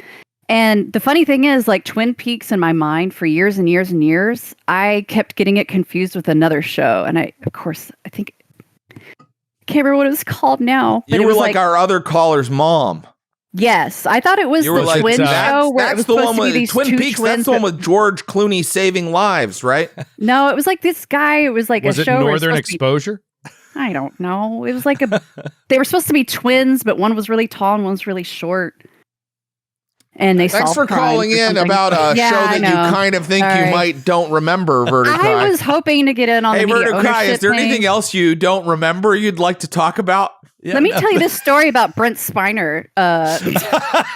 And the funny thing is, like Twin Peaks in my mind for years and years and years, I kept getting it confused with another show. And I can't remember what it was called now. But you it were was like our other caller's mom. Yes, I thought it was You were the like, twin show where it was that's the supposed one to be with these Twin two Peaks. twins. That's the one with George Clooney saving lives, right? No, it was like this guy. It was like Was a it show. where Northern supposed to be- Exposure? I don't know. It was like they were supposed to be twins, but one was really tall and one was really short. And they Thanks for solved crimes calling or in something. about a Yeah, show I that you know. kind of think Sorry. you might don't remember, Vertikai. I was hoping to get in on Hey, the media Vertikai, ownership is there thing. anything else you don't remember you'd like to talk about? Yeah, Let me tell you this story about Brent Spiner.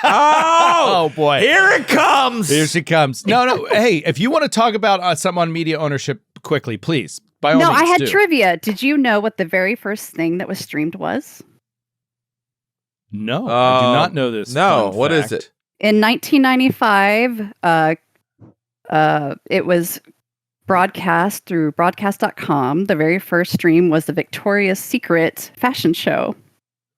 Oh, boy. Here it comes. Here she comes. No. Hey, if you want to talk about something on media ownership quickly, please. By all No, means, I had do. trivia. Did you know what the very first thing that was streamed was? No, I do not know this. No, fun what is fact. it? In 1995, it was broadcast through broadcast.com. The very first stream was the Victoria's Secret fashion show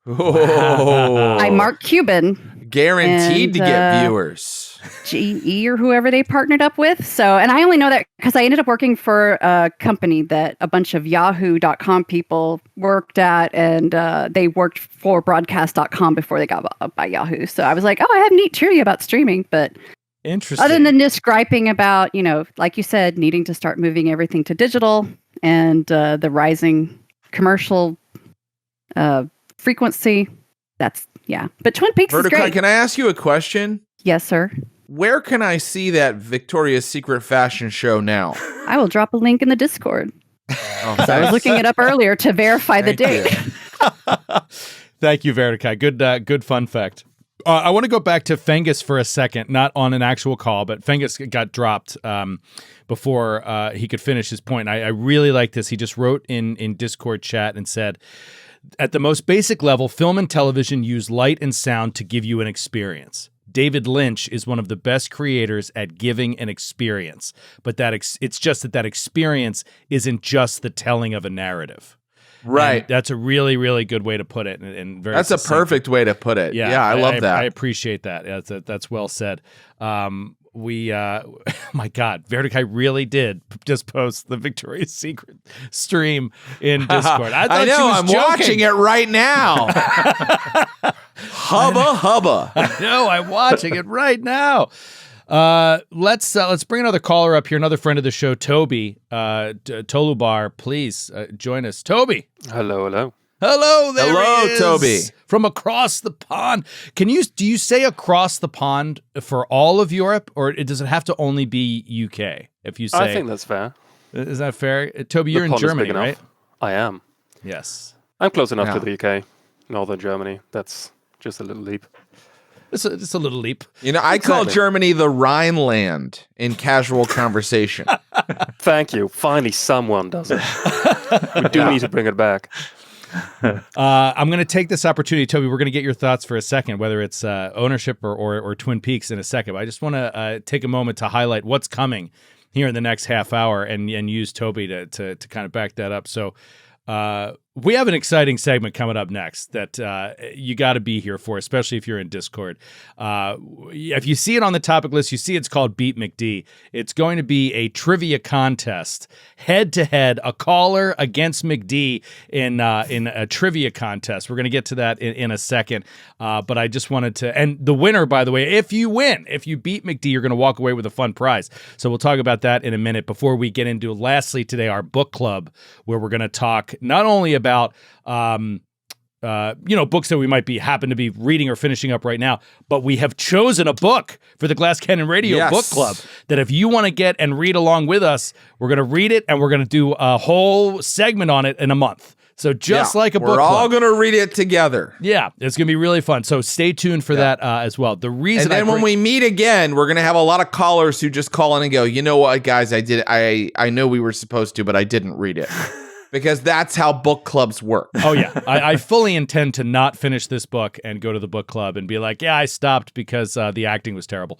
Oh, by Mark Cuban. Guaranteed to And, get viewers. GE or whoever they partnered up with. So, and I only know that because I ended up working for a company that a bunch of Yahoo.com people worked at, and they worked for broadcast.com before they got bought by Yahoo. So I was like, oh, I have neat trivia about streaming, but Interesting. other than just griping about, like you said, needing to start moving everything to digital and the rising commercial frequency, that's, yeah. But Twin Peaks is Vertikai, great. can I ask you a question? Yes, sir. Where can I see that Victoria's Secret fashion show now? I will drop a link in the Discord. Oh, I was looking it up earlier to verify the Thank date. you. Thank you, Vertikai. Good fun fact. I want to go back to Fengus for a second, not on an actual call, but Fengus got dropped before he could finish his point. I really like this. He just wrote in Discord chat and said, at the most basic level, film and television use light and sound to give you an experience. David Lynch is one of the best creators at giving an experience, but it's just that experience isn't just the telling of a narrative. Right. And that's a really, really good way to put it. And very That's a succinct. perfect way to put it. Yeah, I love that. I appreciate that. That's well said. My God, Vertikai really did just post the Victoria's Secret stream in Discord. I know, she was I'm joking. watching it right now. Hubba. No, I'm watching it right now. Let's bring another caller up here. Another friend of the show, Toby Tolubar. Please join us, Toby. Hello. Hello there. Hello, he is, Toby. From across the pond. Do you say across the pond for all of Europe, or does it have to only be UK? If you say, I think that's fair. Is that fair, Toby? You're The in pond is Germany, big right? enough. I am. Yes. I'm close enough Yeah. to the UK, northern Germany. That's just a little leap. It's a little leap. I call Germany the Rhineland in casual conversation. Thank you. Finally, someone does it. We do need to bring it back. I'm going to take this opportunity, Toby. We're going to get your thoughts for a second, whether it's ownership or Twin Peaks in a second. But I just want to take a moment to highlight what's coming here in the next half hour and use Toby to kind of back that up. So we have an exciting segment coming up next that you got to be here for, especially if you're in Discord. If you see it on the topic list, you see it's called Beat McD. It's going to be a trivia contest, head-to-head, a caller against McD in a trivia contest. We're going to get to that in a second, but I just wanted to... And the winner, by the way, if you beat McD, you're going to walk away with a fun prize. So we'll talk about that in a minute before we get into, lastly today, our book club, where we're going to talk not only about books that we might happen to be reading or finishing up right now, but we have chosen a book for the Glass Cannon Radio Book Club that if you want to get and read along with us, we're going to read it and we're going to do a whole segment on it in a month. So like a book club. We're all going to read it together. Yeah, it's going to be really fun. So stay tuned for that as well. The reason, and then when we meet again, we're going to have a lot of callers who just call in and go, you know what, guys, I know we were supposed to, but I didn't read it. Because that's how book clubs work. Oh, yeah. I fully intend to not finish this book and go to the book club and be like, yeah, I stopped because the acting was terrible.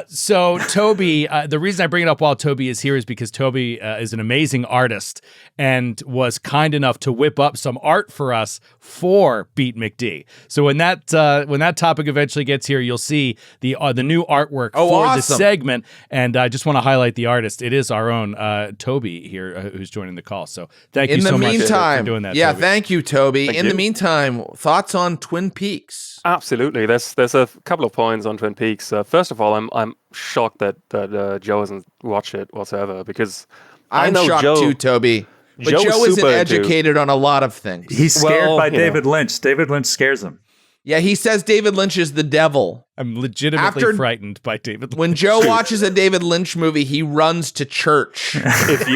So Toby, the reason I bring it up while Toby is here is because Toby is an amazing artist and was kind enough to whip up some art for us for Beat McD. So when that topic eventually gets here, you'll see the new artwork for this segment. And I just want to highlight the artist. It is our own Toby here who's joining the call. So thank Thank you In the so much meantime, for doing that. yeah, Toby. thank you, Toby. Thank In you. the meantime, thoughts on Twin Peaks? Absolutely. There's a couple of points on Twin Peaks. First of all, I'm shocked that Joe hasn't watched it whatsoever because I I'm know shocked Joe too, Toby. But Joe Joe is isn't super into- educated on a lot of things. He's scared Well, by you know. David Lynch. David Lynch scares him. Yeah, he says David Lynch is the devil. I'm legitimately After- frightened by David Lynch. When Joe watches a David Lynch movie, he runs to church if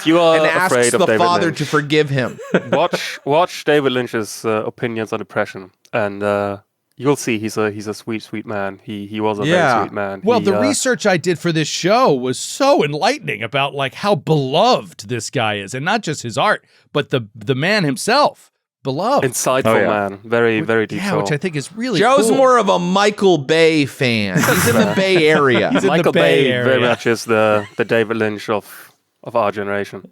you are and asks afraid of the David Father Lynch, to forgive him. watch David Lynch's opinions on depression, and you'll see he's a sweet man. He was a very sweet man. Well, He, the research I did for this show was so enlightening about like how beloved this guy is, and not just his art, but the man himself. Beloved. insightful man, very deep Yeah, soul. which I think is really Joe's cool. more of a Michael Bay fan. He's in the Bay Area. He's in Michael the Bay Bay Area. very much is the David Lynch of our generation.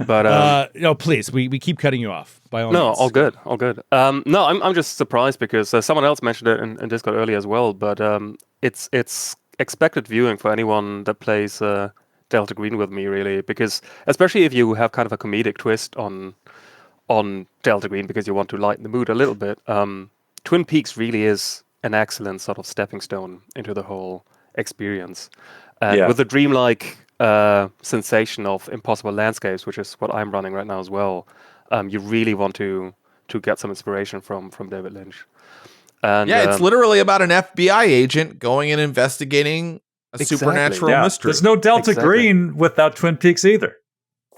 But no, please, we keep cutting you off. By all no, means. all good. No, I'm just surprised because someone else mentioned it in Discord earlier as well. But it's expected viewing for anyone that plays Delta Green with me, really, because especially if you have kind of a comedic twist on Delta Green because you want to lighten the mood a little bit. Twin Peaks really is an excellent sort of stepping stone into the whole experience, and with the dreamlike sensation of impossible landscapes, which is what I'm running right now as well. You really want to get some inspiration from David Lynch. And Yeah, it's literally about an FBI agent going and investigating a Exactly. supernatural Yeah. mystery. There's no Delta Green without Twin Peaks either.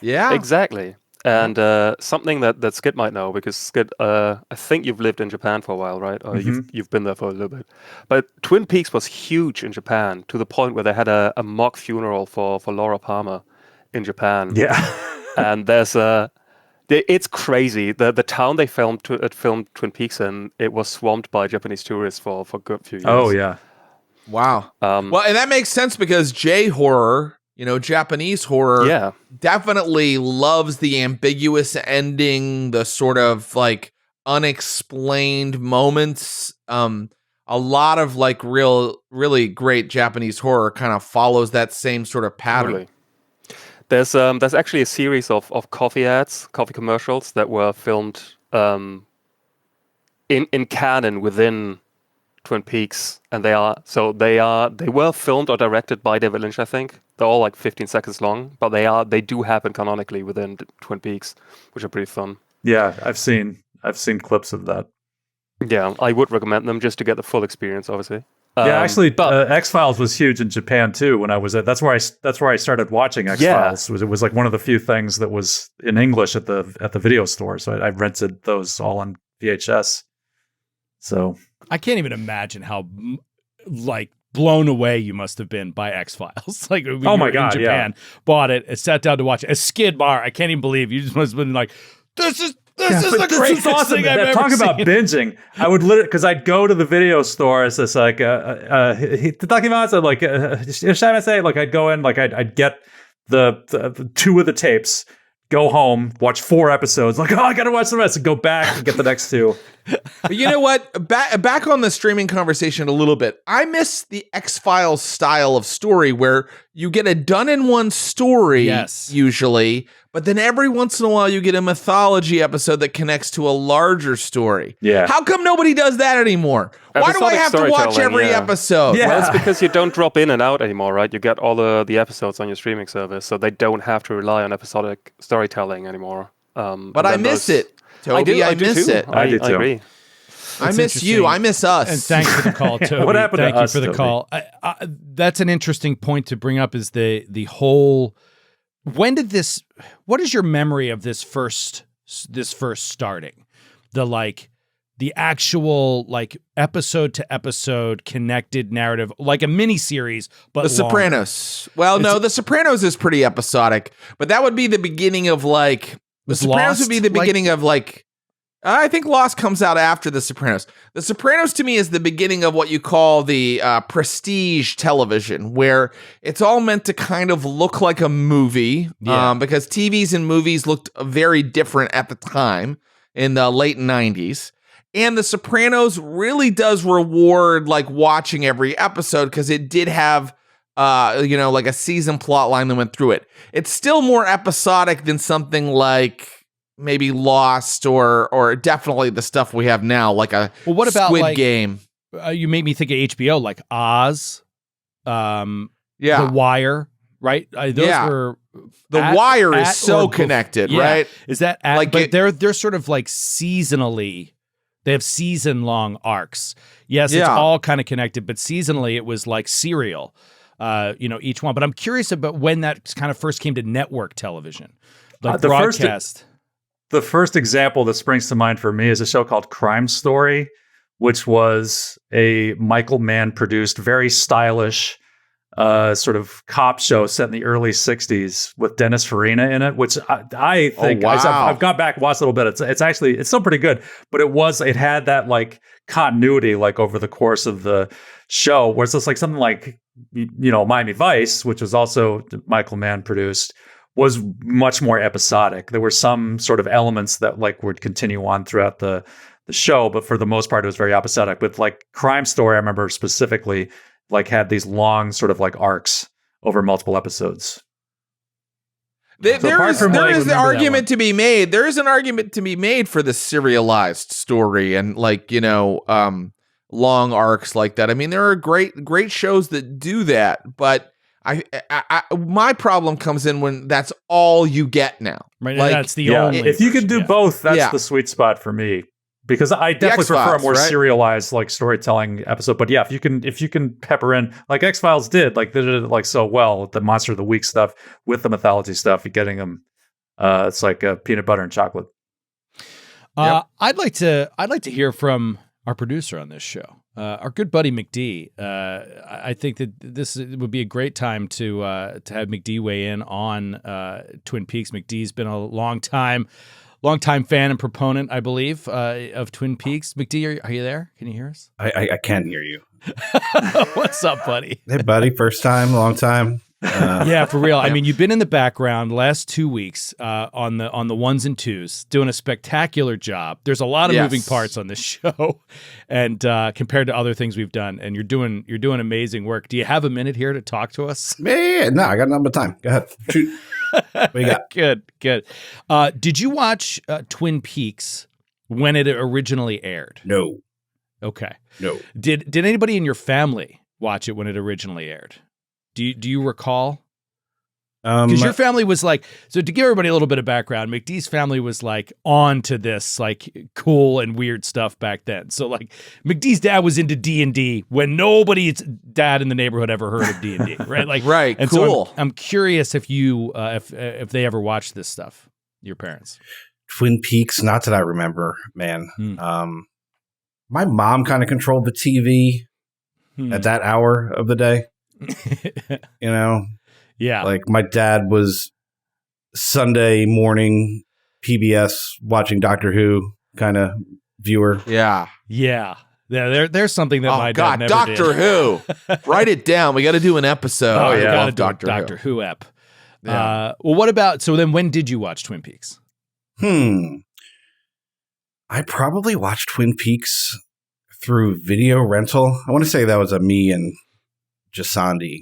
Yeah. Exactly. And something that Skid might know, because Skid, I think you've lived in Japan for a while, right? Or you've been there for a little bit. But Twin Peaks was huge in Japan to the point where they had a mock funeral for Laura Palmer in Japan. Yeah. And there's it's crazy. The town they filmed Twin Peaks in, it was swamped by Japanese tourists for a good few years. Oh yeah. Wow. Well, and that makes sense because J-horror, Japanese horror, definitely loves the ambiguous ending, the sort of like unexplained moments. A lot of like really great Japanese horror kind of follows that same sort of pattern. Totally. There's actually a series of coffee commercials that were filmed in canon within Twin Peaks, and they were filmed or directed by David Lynch, I think. They're all like 15 seconds long, but they do happen canonically within Twin Peaks, which are pretty fun. Yeah, I've seen clips of that. Yeah, I would recommend them just to get the full experience, obviously. Yeah, actually, X-Files was huge in Japan too. When I was at, that's where I started watching X-Files. It was like one of the few things that was in English at the video store. So I rented those all on VHS. So I can't even imagine how like blown away you must have been by X-Files. Like, when oh you my were god, in Japan, bought it, and sat down to watch it. A Skid Maher. I can't even believe you just must have been like, this is the greatest thing I've ever Talk seen. about binging. I would literally, because I'd go to the video store. It's just like talking about like like I'd go in, like I'd get the two of the tapes, go home, watch 4 episodes, like, oh, I gotta watch the rest, and go back and get the next 2. But you know what? Back on the streaming conversation a little bit. I miss the X-Files style of story where you get a done-in-one story, usually, but then every once in a while you get a mythology episode that connects to a larger story. Yeah. How come nobody does that anymore? Why do I have to watch every episode? Yeah. Well, it's because you don't drop in and out anymore, right? You get all the episodes on your streaming service, so they don't have to rely on episodic storytelling anymore. But I miss it, Toby. I miss it. I agree. I miss you. I miss us. And thanks for the call, Toby. What happened Thank to you us, for the Toby? call. That's an interesting point to bring up. Is the whole? When did this? What is your memory of this first starting? The actual like episode to episode connected narrative, like a mini series, but The Sopranos. Well, no, The Sopranos is pretty episodic, but that would be the beginning of like The Sopranos would be the beginning of like. I think Lost comes out after The Sopranos. The Sopranos to me is the beginning of what you call the prestige television, where it's all meant to kind of look like a movie, because TVs and movies looked very different at the time in the late 90s. And The Sopranos really does reward like watching every episode because it did have like a season plot line that went through it. It's still more episodic than something like maybe Lost or definitely the stuff we have now, like a what about Squid Game. You made me think of HBO, like Oz, The Wire, right? Those were The Wire is so connected, right? Is that like but they're sort of like seasonally. They have season-long arcs. Yes, it's all kind of connected, but seasonally it was like serial, each one. But I'm curious about when that kind of first came to network television, like broadcast. The first example that springs to mind for me is a show called Crime Story, which was a Michael Mann produced, very stylish sort of cop show set in the early 60s with Dennis Farina in it, which I think I've gone back and watched a little bit. It's still pretty good, but it had that like continuity like over the course of the show, where it's just like something like Miami Vice, which was also Michael Mann produced, was much more episodic. There were some sort of elements that like would continue on throughout the show, but for the most part it was very episodic. With like Crime Story, I remember specifically like had these long sort of like arcs over multiple episods. There is the argument to be made. There is an argument to be made for the serialized story and like, long arcs like that. I mean, there are great shows that do that, but my problem comes in when that's all you get now. Right, like, that's the only. If you could do both, that's the sweet spot for me. Because I definitely prefer a more serialized like storytelling episode. But yeah, if you can pepper in like X-Files did, like they did it like so well with the Monster of the Week stuff, with the mythology stuff, and getting them, it's like peanut butter and chocolate. I'd like to hear from our producer on this show, our good buddy McD. I think that this would be a great time to have McD weigh in on Twin Peaks. McD's been a longtime fan and proponent, I believe, of Twin Peaks. McD, are you there? Can you hear us? I can hear you. What's up, buddy? Hey, buddy. First time, long time. Yeah, for real. I mean, you've been in the background last 2 weeks on the ones and twos, doing a spectacular job. There's a lot of moving parts on this show, and compared to other things we've done, and you're doing amazing work. Do you have a minute here to talk to us? Yeah. No, I got nothing but time. Go ahead. Shoot. What you got? Good. Did you watch Twin Peaks when it originally aired? No. Okay. No. Did anybody in your family watch it when it originally aired? Do you recall? Because your family was like, so to give everybody a little bit of background, McD's family was like on to this like cool and weird stuff back then. So like McD's dad was into D&D when nobody's dad in the neighborhood ever heard of D&D, right? Like, right, and cool. So I'm curious if you if they ever watched this stuff, your parents. Twin Peaks, not that I remember, man. My mom kind of controlled the TV at that hour of the day. Yeah. Like my dad was Sunday morning PBS watching Doctor Who kind of viewer. Yeah. There's something that my dad never Doctor did. Who. Write it down. We got to do an episode. Oh, yeah. I love Doctor Who ep. Yeah. Well, what about, so then when did you watch Twin Peaks? I probably watched Twin Peaks through video rental. I want to say that was a me and Jasandi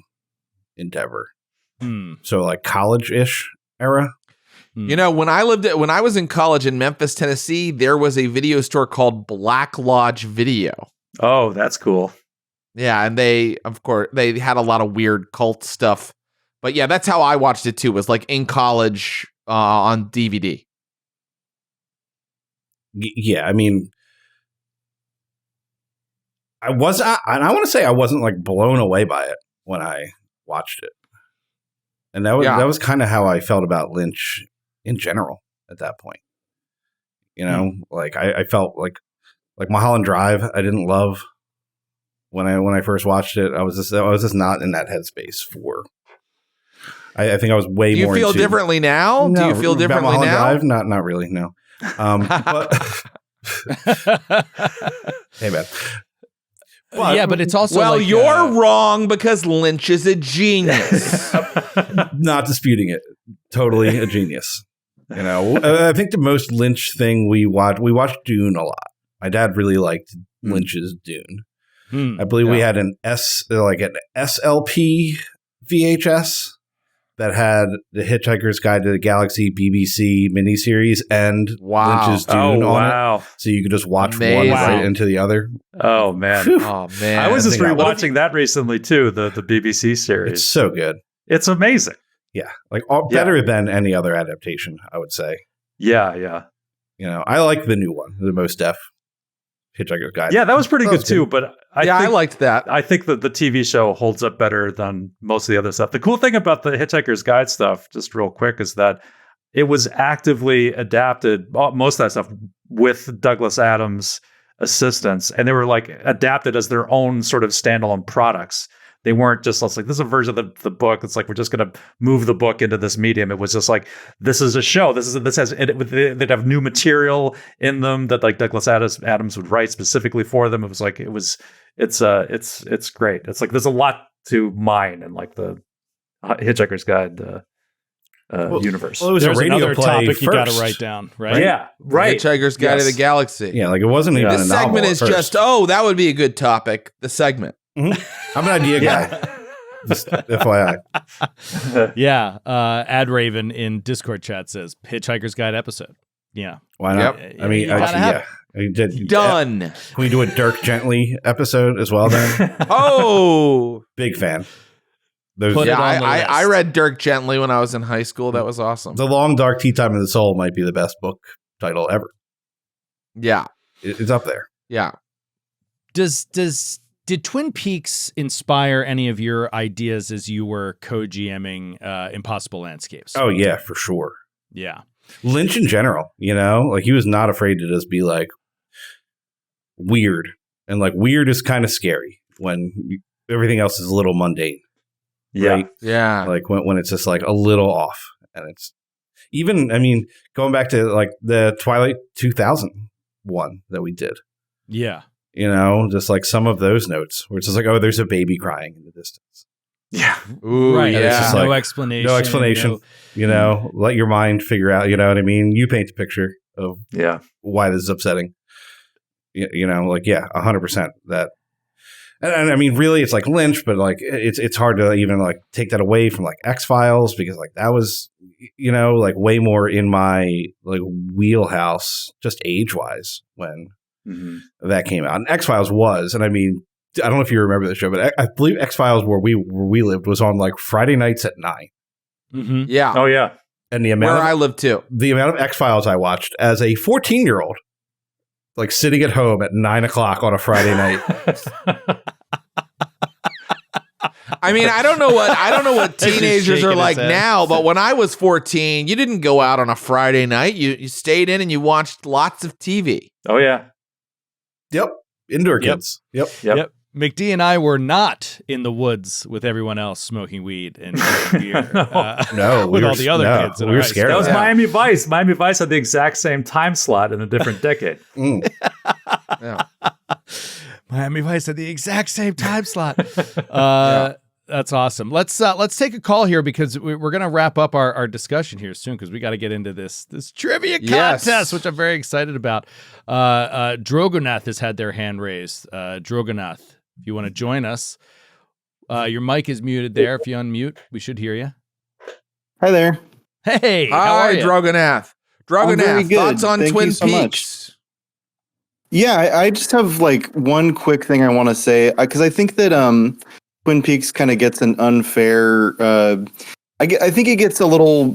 endeavor. So like college-ish era. When I was in college in Memphis, Tennessee, there was a video store called Black Lodge Video. Oh, that's cool. Yeah, and they had a lot of weird cult stuff. But yeah, that's how I watched it too, was like in college on DVD. Yeah, I mean, I want to say I wasn't like blown away by it when I watched it. And that was kind of how I felt about Lynch in general at that point. Like I felt like Mulholland Drive, I didn't love when I first watched it. I was just not in that headspace for. I think I was way more. Do you feel differently now? No, do you feel differently now? Drive? Not really. No. But hey, man. But it's also you're wrong because Lynch is a genius. Not disputing it. Totally a genius. I think the most Lynch thing we watched Dune a lot. My dad really liked Lynch's Dune. I believe we had an SLP VHS that had the Hitchhiker's Guide to the Galaxy BBC miniseries and Lynch's Dune on it. So you could just watch one right into the other. Oh, man. Whew. Oh, man. I was just rewatching that recently, too, the BBC series. It's so good. It's amazing. Yeah. Like better than any other adaptation, I would say. Yeah, yeah. You know, I like the new one, the Most Def Hitchhiker's Guide. Yeah, that was pretty good, too. But I liked that. I think that the TV show holds up better than most of the other stuff. The cool thing about the Hitchhiker's Guide stuff, just real quick, is that it was actively adapted, most of that stuff, with Douglas Adams' assistance. And they were like adapted as their own sort of standalone products. They weren't just like, this is a version of the book. It's like, we're just going to move the book into this medium. It was just like, this is a show. They'd have new material in them that like Douglas Adams would write specifically for them. It was like, it's great. It's like, there's a lot to mine in like the Hitchhiker's Guide universe. Well, it was There's a radio another play topic you got to first. write down, right? Yeah, right. Hitchhiker's Guide to the Galaxy. Yeah, like it wasn't even This a novel segment at is first. just, that would be a good topic. The segment. I'm an idea guy. Just FYI. Yeah. Ad Raven in Discord chat says Hitchhiker's Guide episode. Yeah. Why not? Yep. I mean, You gotta actually, have yeah. I did. Done. Can we do a Dirk Gently episode as well then? Oh. Big fan. I read Dirk Gently when I was in high school. That was awesome. The Long Dark Tea Time of the Soul might be the best book title ever. Yeah. It's up there. Yeah. Did Twin Peaks inspire any of your ideas as you were co-GMing Impossible Landscapes? Oh, yeah, for sure. Yeah. Lynch in general, you know, like he was not afraid to just be like weird. And like weird is kind of scary when everything else is a little mundane. Yeah. Right? Yeah. Like when it's just like a little off. And it's even, I mean, going back to like the Twilight 2000 one that we did. Yeah. You know, just like some of those notes where it's just like, oh, there's a baby crying in the distance. Yeah. Ooh, right. Yeah. It's just No like, explanation. No explanation. You know, let your mind figure out, you know what I mean? You paint the picture of why this is upsetting. You know, like, 100% that. And I mean, really, it's like Lynch, but like it's hard to even like take that away from like X-Files because like that was, you know, like way more in my like wheelhouse, just age-wise when that came out. And X-Files was, and I mean, I don't know if you remember the show, but I believe X-Files where we lived was on like Friday nights at 9. Mm-hmm. Yeah. Oh yeah. And the amount where I lived too. The amount of X-Files I watched as a 14-year-old, like sitting at home at 9 o'clock on a Friday night. I mean, I don't know what teenagers are like now, but when I was 14, you didn't go out on a Friday night. You stayed in and you watched lots of TV. Oh yeah. Yep. Indoor kids. Yep. McD and I were not in the woods with everyone else smoking weed and drinking beer. With all the other kids. We were scared. That was Miami Vice. Miami Vice had the exact same time slot in a different decade. Miami Vice had the exact same time slot. That's awesome. Let's take a call here because we're going to wrap up our discussion here soon because we got to get into this trivia contest, which I'm very excited about. Drogonath has had their hand raised. Drogonath, if you want to join us, your mic is muted there. If you unmute, we should hear you. Hi there. Hey, how Hi, are you? Drogonath. Drogonath, thoughts on Twin Peaks? Yeah, I just have like one quick thing I want to say because I think that Twin Peaks kind of gets an unfair. I think it gets a little.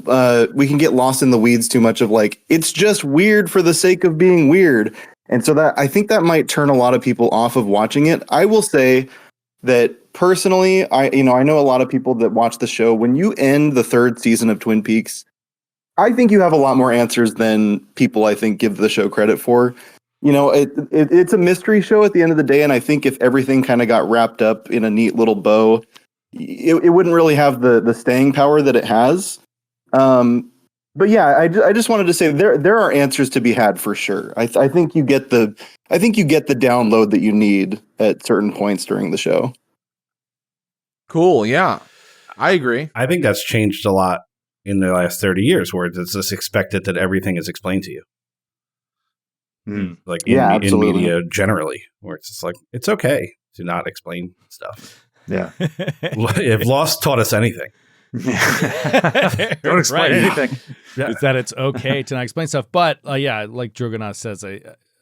We can get lost in the weeds too much of like it's just weird for the sake of being weird, and so that I think that might turn a lot of people off of watching it. I will say that personally, I know a lot of people that watch the show. When you end the third season of Twin Peaks, I think you have a lot more answers than people I think give the show credit for. You know, it's a mystery show at the end of the day, and I think if everything kind of got wrapped up in a neat little bow, it wouldn't really have the staying power that it has. But yeah, I just wanted to say there are answers to be had for sure. I think you get the download that you need at certain points during the show. Cool. Yeah, I agree. I think that's changed a lot in the last 30 years, where it's just expected that everything is explained to you. Like in media generally, where it's just like it's okay to not explain stuff. Yeah. If Lost taught us anything. Don't explain anything. Is that it's okay to not explain stuff. But yeah, like Drogonath says,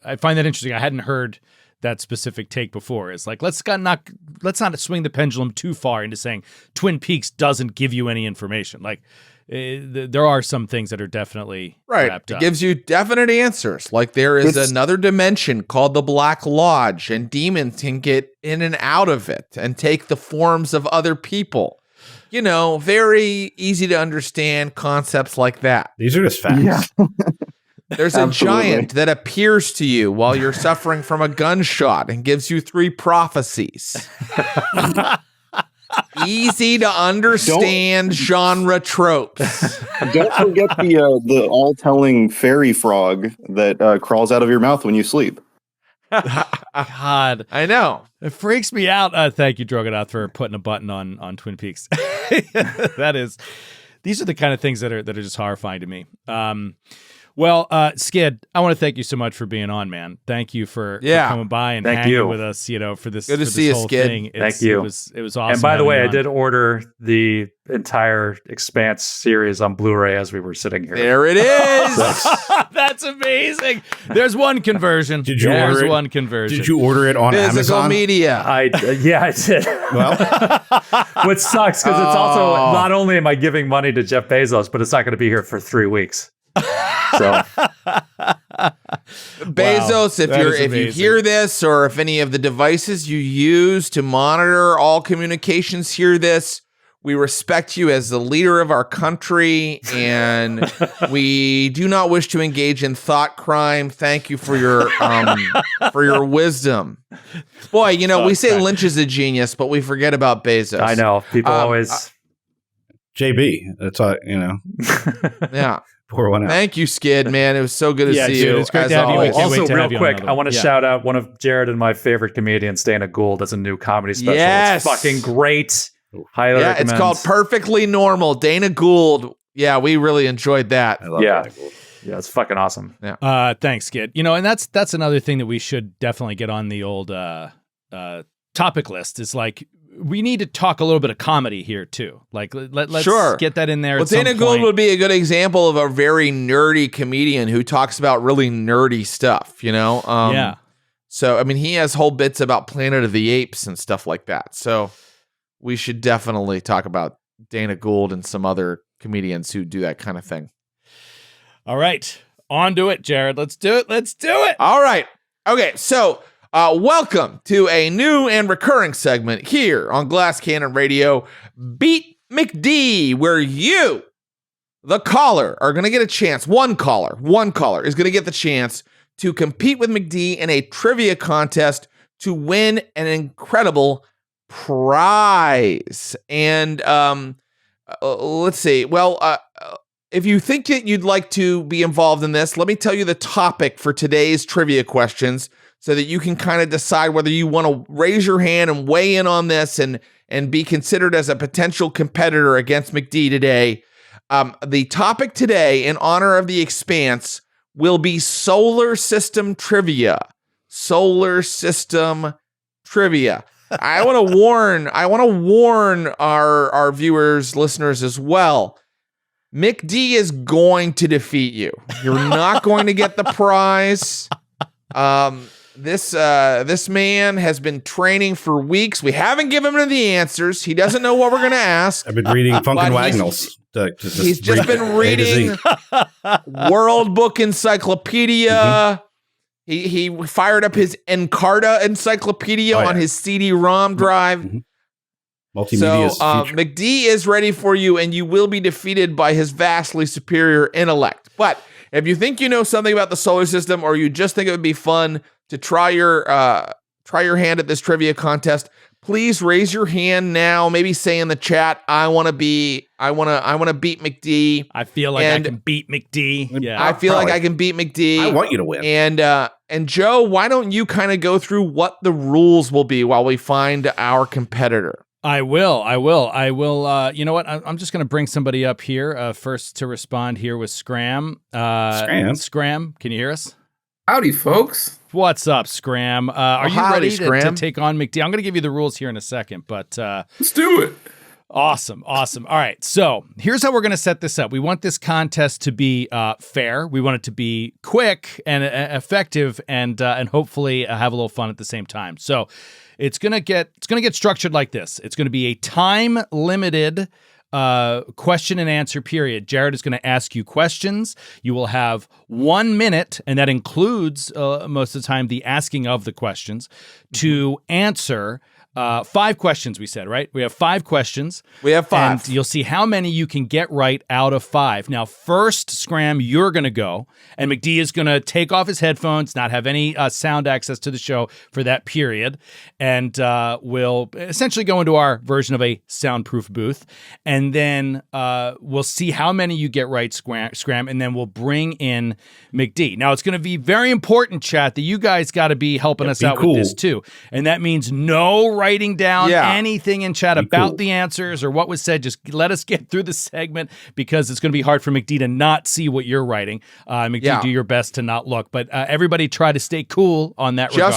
I find that interesting. I hadn't heard that specific take before. It's like let's not swing the pendulum too far into saying Twin Peaks doesn't give you any information. Like there are some things that are definitely wrapped It up. gives you definite answers. Like there is another dimension called the Black Lodge, and demons can get in and out of it and take the forms of other people. You know, very easy to understand concepts like that. These are just facts. Yeah. There's a Absolutely. giant that appears to you while you're suffering from a gunshot and gives you 3 prophecies. Easy to understand genre tropes. Don't forget the all-telling fairy frog that crawls out of your mouth when you sleep. God, I know. it freaks me out. Thank you, Drogonath, for putting a button on Twin Peaks. These are the kind of things that are just horrifying to me. Well, Skid, I want to thank you so much for being on, man. Thank you for coming by and hanging with us, for this. Good to for see this you, whole Skid. thing. Thank you. It was awesome. And by the way, I having you did order the entire Expanse series on Blu-ray as we were sitting here. There it is. on. That's amazing. There's one conversion. Did you order it? one conversion. Did you order it on Physical Amazon? media. I did. Well, Which sucks because it's also not only am I giving money to Jeff Bezos, but it's not going to be here for 3 weeks. So Bezos, if you hear this, or if any of the devices you use to monitor all communications hear this, we respect you as the leader of our country, and we do not wish to engage in thought crime. Thank you for your wisdom. Boy, we say Lynch is a genius, but we forget about Bezos. I know people always JB. That's all. Yeah. Pour one out. Thank you, Skid, man. It was so good to see you. It's great as to have you. always. Can't wait Also, to real have you on quick, another I want to one. shout out one of Jared and my favorite comedians, Dana Gould. That's a new comedy special. Yes. It's fucking great. Highly recommend. It's called Perfectly Normal. Dana Gould. Yeah, we really enjoyed that. I love Yeah. Dana Gould. Yeah, it's fucking awesome. Yeah. Thanks, Skid. And that's another thing that we should definitely get on the old topic list. Is like we need to talk a little bit of comedy here too. Like let's get that in there. Well, at some Dana Gould point. would be a good example of a very nerdy comedian who talks about really nerdy stuff. Yeah. So I mean, he has whole bits about Planet of the Apes and stuff like that. So we should definitely talk about Dana Gould and some other comedians who do that kind of thing. All right, on to it, Jared. Let's do it. All right. Okay. So welcome to a new and recurring segment here on Glass Cannon Radio, Beat McD, where you, the caller, are going to get a chance. One caller is going to get the chance to compete with McD in a trivia contest to win an incredible prize. And let's see. Well, if you think that you'd like to be involved in this, let me tell you the topic for today's trivia questions so that you can kind of decide whether you want to raise your hand and weigh in on this and be considered as a potential competitor against McD today. The topic today, in honor of the Expanse, will be solar system trivia. Solar system trivia. I want to warn our viewers, listeners as well. McD is going to defeat you. You're not going to get the prize. This man has been training for weeks. We haven't given him the answers. He doesn't know what we're going to ask. I've been reading Funkin' Wagnalls. He's just been reading World Book Encyclopedia. Mm-hmm. He fired up his Encarta Encyclopedia on his CD-ROM drive. Mm-hmm. Multimedia is the future. McD is ready for you, and you will be defeated by his vastly superior intellect. But if you think you know something about the solar system, or you just think it would be fun to try your hand at this trivia contest, please raise your hand now. Maybe say in the chat, I want to beat McD. I feel like I can beat McD. Yeah, I feel like I can beat McD. I want you to win. And Joe, why don't you kind of go through what the rules will be while we find our competitor? I will. You know what? I'm just going to bring somebody up here first to respond here with Scram. Scram, can you hear us? Howdy, folks. What's up, Scram? Are you howdy, ready Scram. to take on McD? I'm going to give you the rules here in a second, but let's do it. Awesome. All right, so here's how we're going to set this up. We want this contest to be fair. We want it to be quick and effective, and hopefully have a little fun at the same time. So it's going to get structured like this. It's going to be a time limited question and answer period. Jared is going to ask you questions. You will have 1 minute, and that includes most of the time the asking of the questions, to answer 5 questions, we said, right? We have 5 questions. We have 5. And you'll see how many you can get right out of 5. Now, first, Scram, you're going to go, and McD is going to take off his headphones, not have any sound access to the show for that period, and we'll essentially go into our version of a soundproof booth, and then we'll see how many you get right, Scram, and then we'll bring in McD. Now, it's going to be very important, chat, that you guys got to be helping us out with this, too, and that means no writing down anything in chat about the answers or what was said. Just let us get through the segment, because it's going to be hard for McD to not see what you're writing. McD, do your best to not look, but everybody try to stay cool on that regard.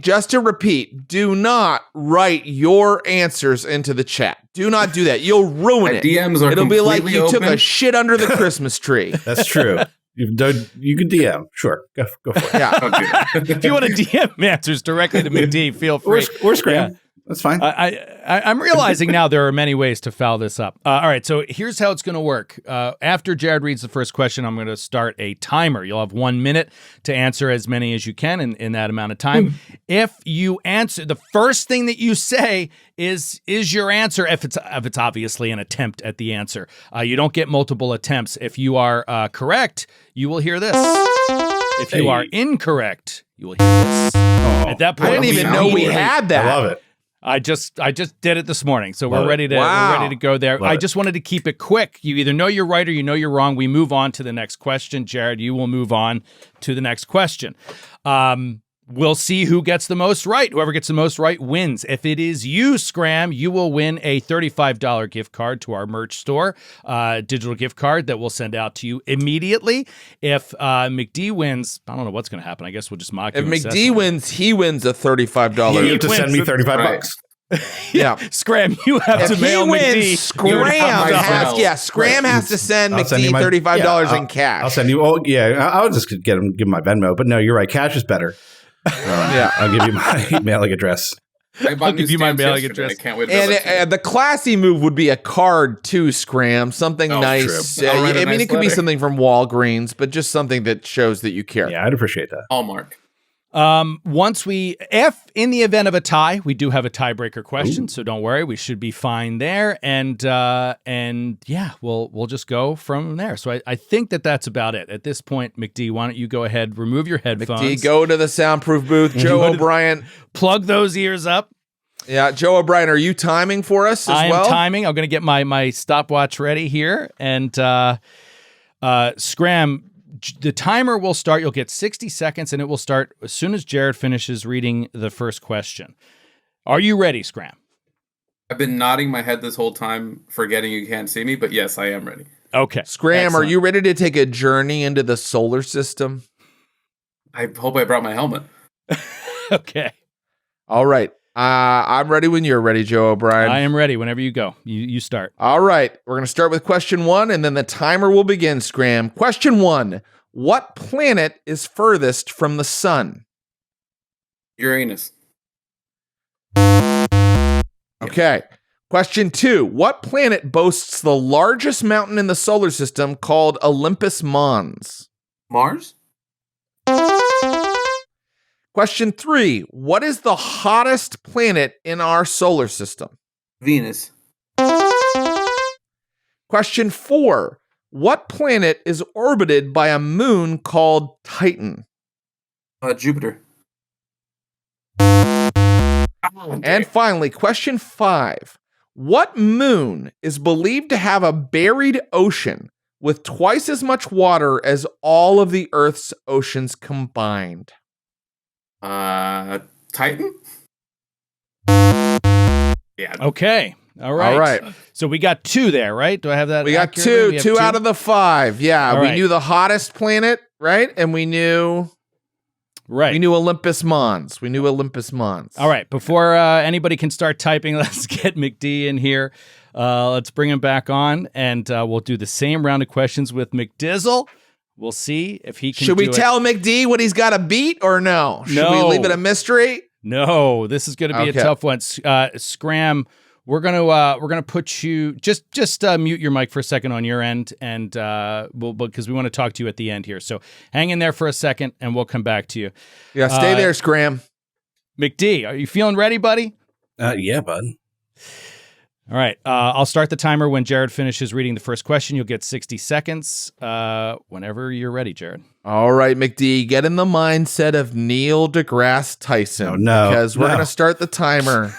Just to repeat, do not write your answers into the chat. Do not do that. You'll ruin it. DMs are It'll be like you completely took a open. shit under the Christmas tree. That's true. You can DM. Sure. Go for it. Yeah. If you want to DM answers directly to McD, feel free. Or Scram. Yeah. That's fine. I'm realizing now there are many ways to foul this up. All right, so here's how it's going to work. After Jared reads the first question, I'm going to start a timer. You'll have 1 minute to answer as many as you can in that amount of time. If you answer, the first thing that you say is your answer. If it's obviously an attempt at the answer, you don't get multiple attempts. If you are correct, you will hear this. If you are incorrect, you will hear this. At that point, I didn't even know we had that. I love it. I just did it this morning, so we're ready to go there. I just wanted to keep it quick. You either know you're right or you know you're wrong. We move on to the next question. Jared, you will move on to the next question. We'll see who gets the most right. Whoever gets the most right wins. If it is you, Scram, you will win a $35 gift card to our merch store, digital gift card that we'll send out to you immediately. If McD wins, I don't know what's going to happen. I guess we'll just mock you. If McD wins, he wins a $35. You have to send me $35. Yeah. Scram, you have to mail McD. Scram has to send McD $35 in cash. I'll send you. Oh, yeah. I'll just give him my Venmo. But no, you're right. Cash is better. I'll give you my mailing address. I'll give you my mailing address. I can't wait. And the classy move would be a card too, Scram. Something nice. I mean, it could be something from Walgreens, but just something that shows that you care. Yeah, I'd appreciate that. Hallmark. If in the event of a tie, we do have a tiebreaker question, so don't worry, we should be fine there. And yeah, we'll just go from there. So I think that's about it at this point. McD, why don't you go ahead, remove your headphones. McD, go to the soundproof booth. Joe O'Brien, plug those ears up. Yeah, Joe O'Brien, are you timing for us as well? I am timing. I'm going to get my stopwatch ready here, and Scram. The timer will start. You'll get 60 seconds, and it will start as soon as Jared finishes reading the first question. Are you ready, Scram? I've been nodding my head this whole time, forgetting you can't see me, but yes, I am ready. Okay. Scram, Excellent. Are you ready to take a journey into the solar system? I hope I brought my helmet. Okay. All right. I'm ready when you're ready, Joe O'Brien. I am ready whenever you go. You start. All right. We're going to start with question 1, and then the timer will begin, Scram. Question 1. What planet is furthest from the sun? Uranus. Okay. Question 2. What planet boasts the largest mountain in the solar system called Olympus Mons? Mars? Question 3. What is the hottest planet in our solar system? Venus. Question 4. What planet is orbited by a moon called Titan? Jupiter. And finally, question 5. What moon is believed to have a buried ocean with twice as much water as all of the Earth's oceans combined? Titan? Yeah. Okay. All right. So we got 2 there, right? Do I have that? We got 2 out of the 5. Yeah. All we right. knew the hottest planet, right? And we knew Right. We knew Olympus Mons. All right. Before anybody can start typing, let's get McD in here. Let's bring him back on, and we'll do the same round of questions with McDizzle. We'll see if he can. Should we tell McD what he's got to beat or no? Should we leave it a mystery? No, this is going to be a tough one. Scram, we're gonna put you just mute your mic for a second on your end, and because we want to talk to you at the end here. So hang in there for a second, and we'll come back to you. Yeah, stay there, Scram. McD, are you feeling ready, buddy? Yeah, bud. All right. I'll start the timer when Jared finishes reading the first question. You'll get 60 seconds whenever you're ready, Jared. All right, McD, get in the mindset of Neil deGrasse Tyson. Because we're going to start the timer.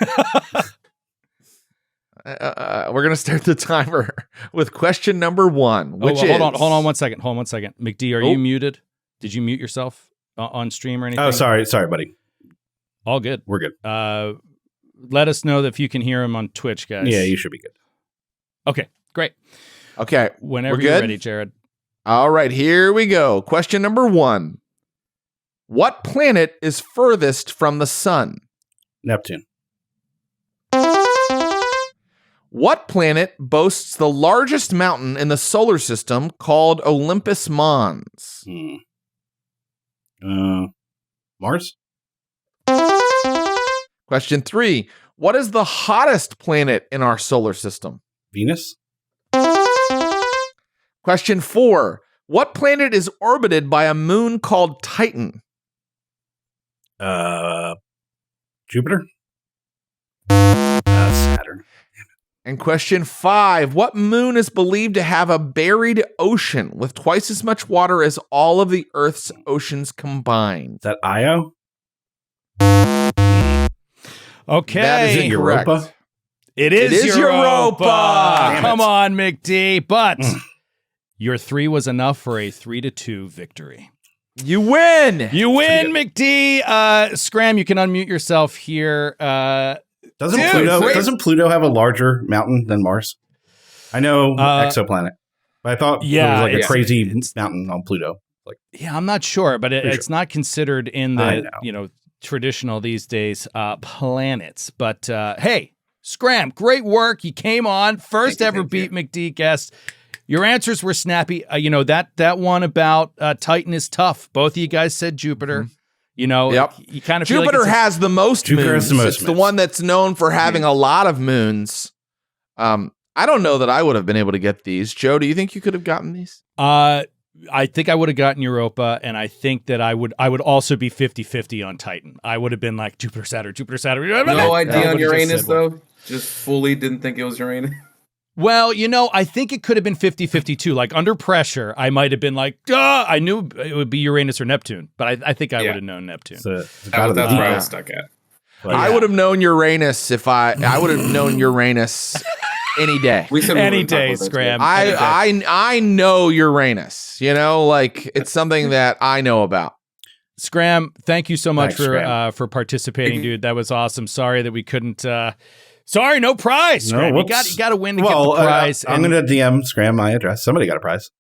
We're going to start the timer with question number 1, which is... Hold on one second. McD, are you muted? Did you mute yourself on stream or anything? Oh, sorry, buddy. All good. We're good. Let us know if you can hear him on Twitch, guys. Yeah, you should be good. Okay, great. Okay. Whenever you're ready, Jared. All right, here we go. Question number 1. What planet is furthest from the sun? Neptune. What planet boasts the largest mountain in the solar system called Olympus Mons? Mars? Question 3. What is the hottest planet in our solar system? Venus? Question 4. What planet is orbited by a moon called Titan? Jupiter? Saturn. And question 5. What moon is believed to have a buried ocean with twice as much water as all of the Earth's oceans combined? Is that Io? Okay. That is Europa? Correct. It is Europa. Come on, McD. But your 3 was enough for a 3-2 victory. You win, McD. Scram, you can unmute yourself here. Doesn't Pluto have a larger mountain than Mars? I know exoplanet, but I thought there was like a crazy mountain on Pluto. I'm not sure, but it's not considered in the traditional these days planets. But hey, Scram, great work! You came on first ever Beat McD guest. Your answers were snappy. That one about Titan is tough. Both of you guys said Jupiter. Mm-hmm. You kind of feel Jupiter like has the most moons. It's the one that's known for having a lot of moons. I don't know that I would have been able to get these. Joe, do you think you could have gotten these? I think I would have gotten Europa, and I think that I would also be 50-50 on Titan. I would have been like Jupiter, Saturn. No idea on Uranus, though? Just fully didn't think it was Uranus? Well, I think it could have been 50-50 too. Like under pressure, I might have been like, duh, I knew it would be Uranus or Neptune, but I think I would have known Neptune. That's where I was stuck at. I would have known Uranus if I would have known Uranus any day. Any day, Scram. I know Uranus. It's something that I know about. Scram, thank you so much Thanks, for participating, dude. That was awesome. Sorry that we couldn't. Sorry, no prize. Scram. You got to win to get the prize. I'm going to DM Scram my address. Somebody got a prize.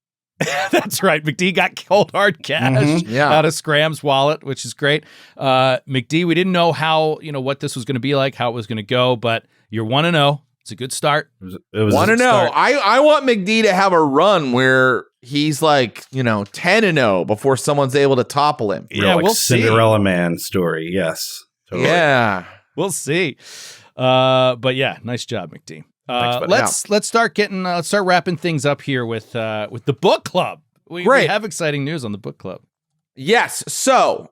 That's right. McD got cold hard cash out of Scram's wallet, which is great. McD, we didn't know how, what this was going to be like, how it was going to go, but you're 1-0. It's a good start. It was 1-0. I want McD to have a run where he's like, 10-0 before someone's able to topple him. We'll Cinderella Man story. Yes. Totally. Yeah. We'll see. But yeah, nice job, McD. Let's start wrapping things up here with the book club. We have exciting news on the book club. Yes. So,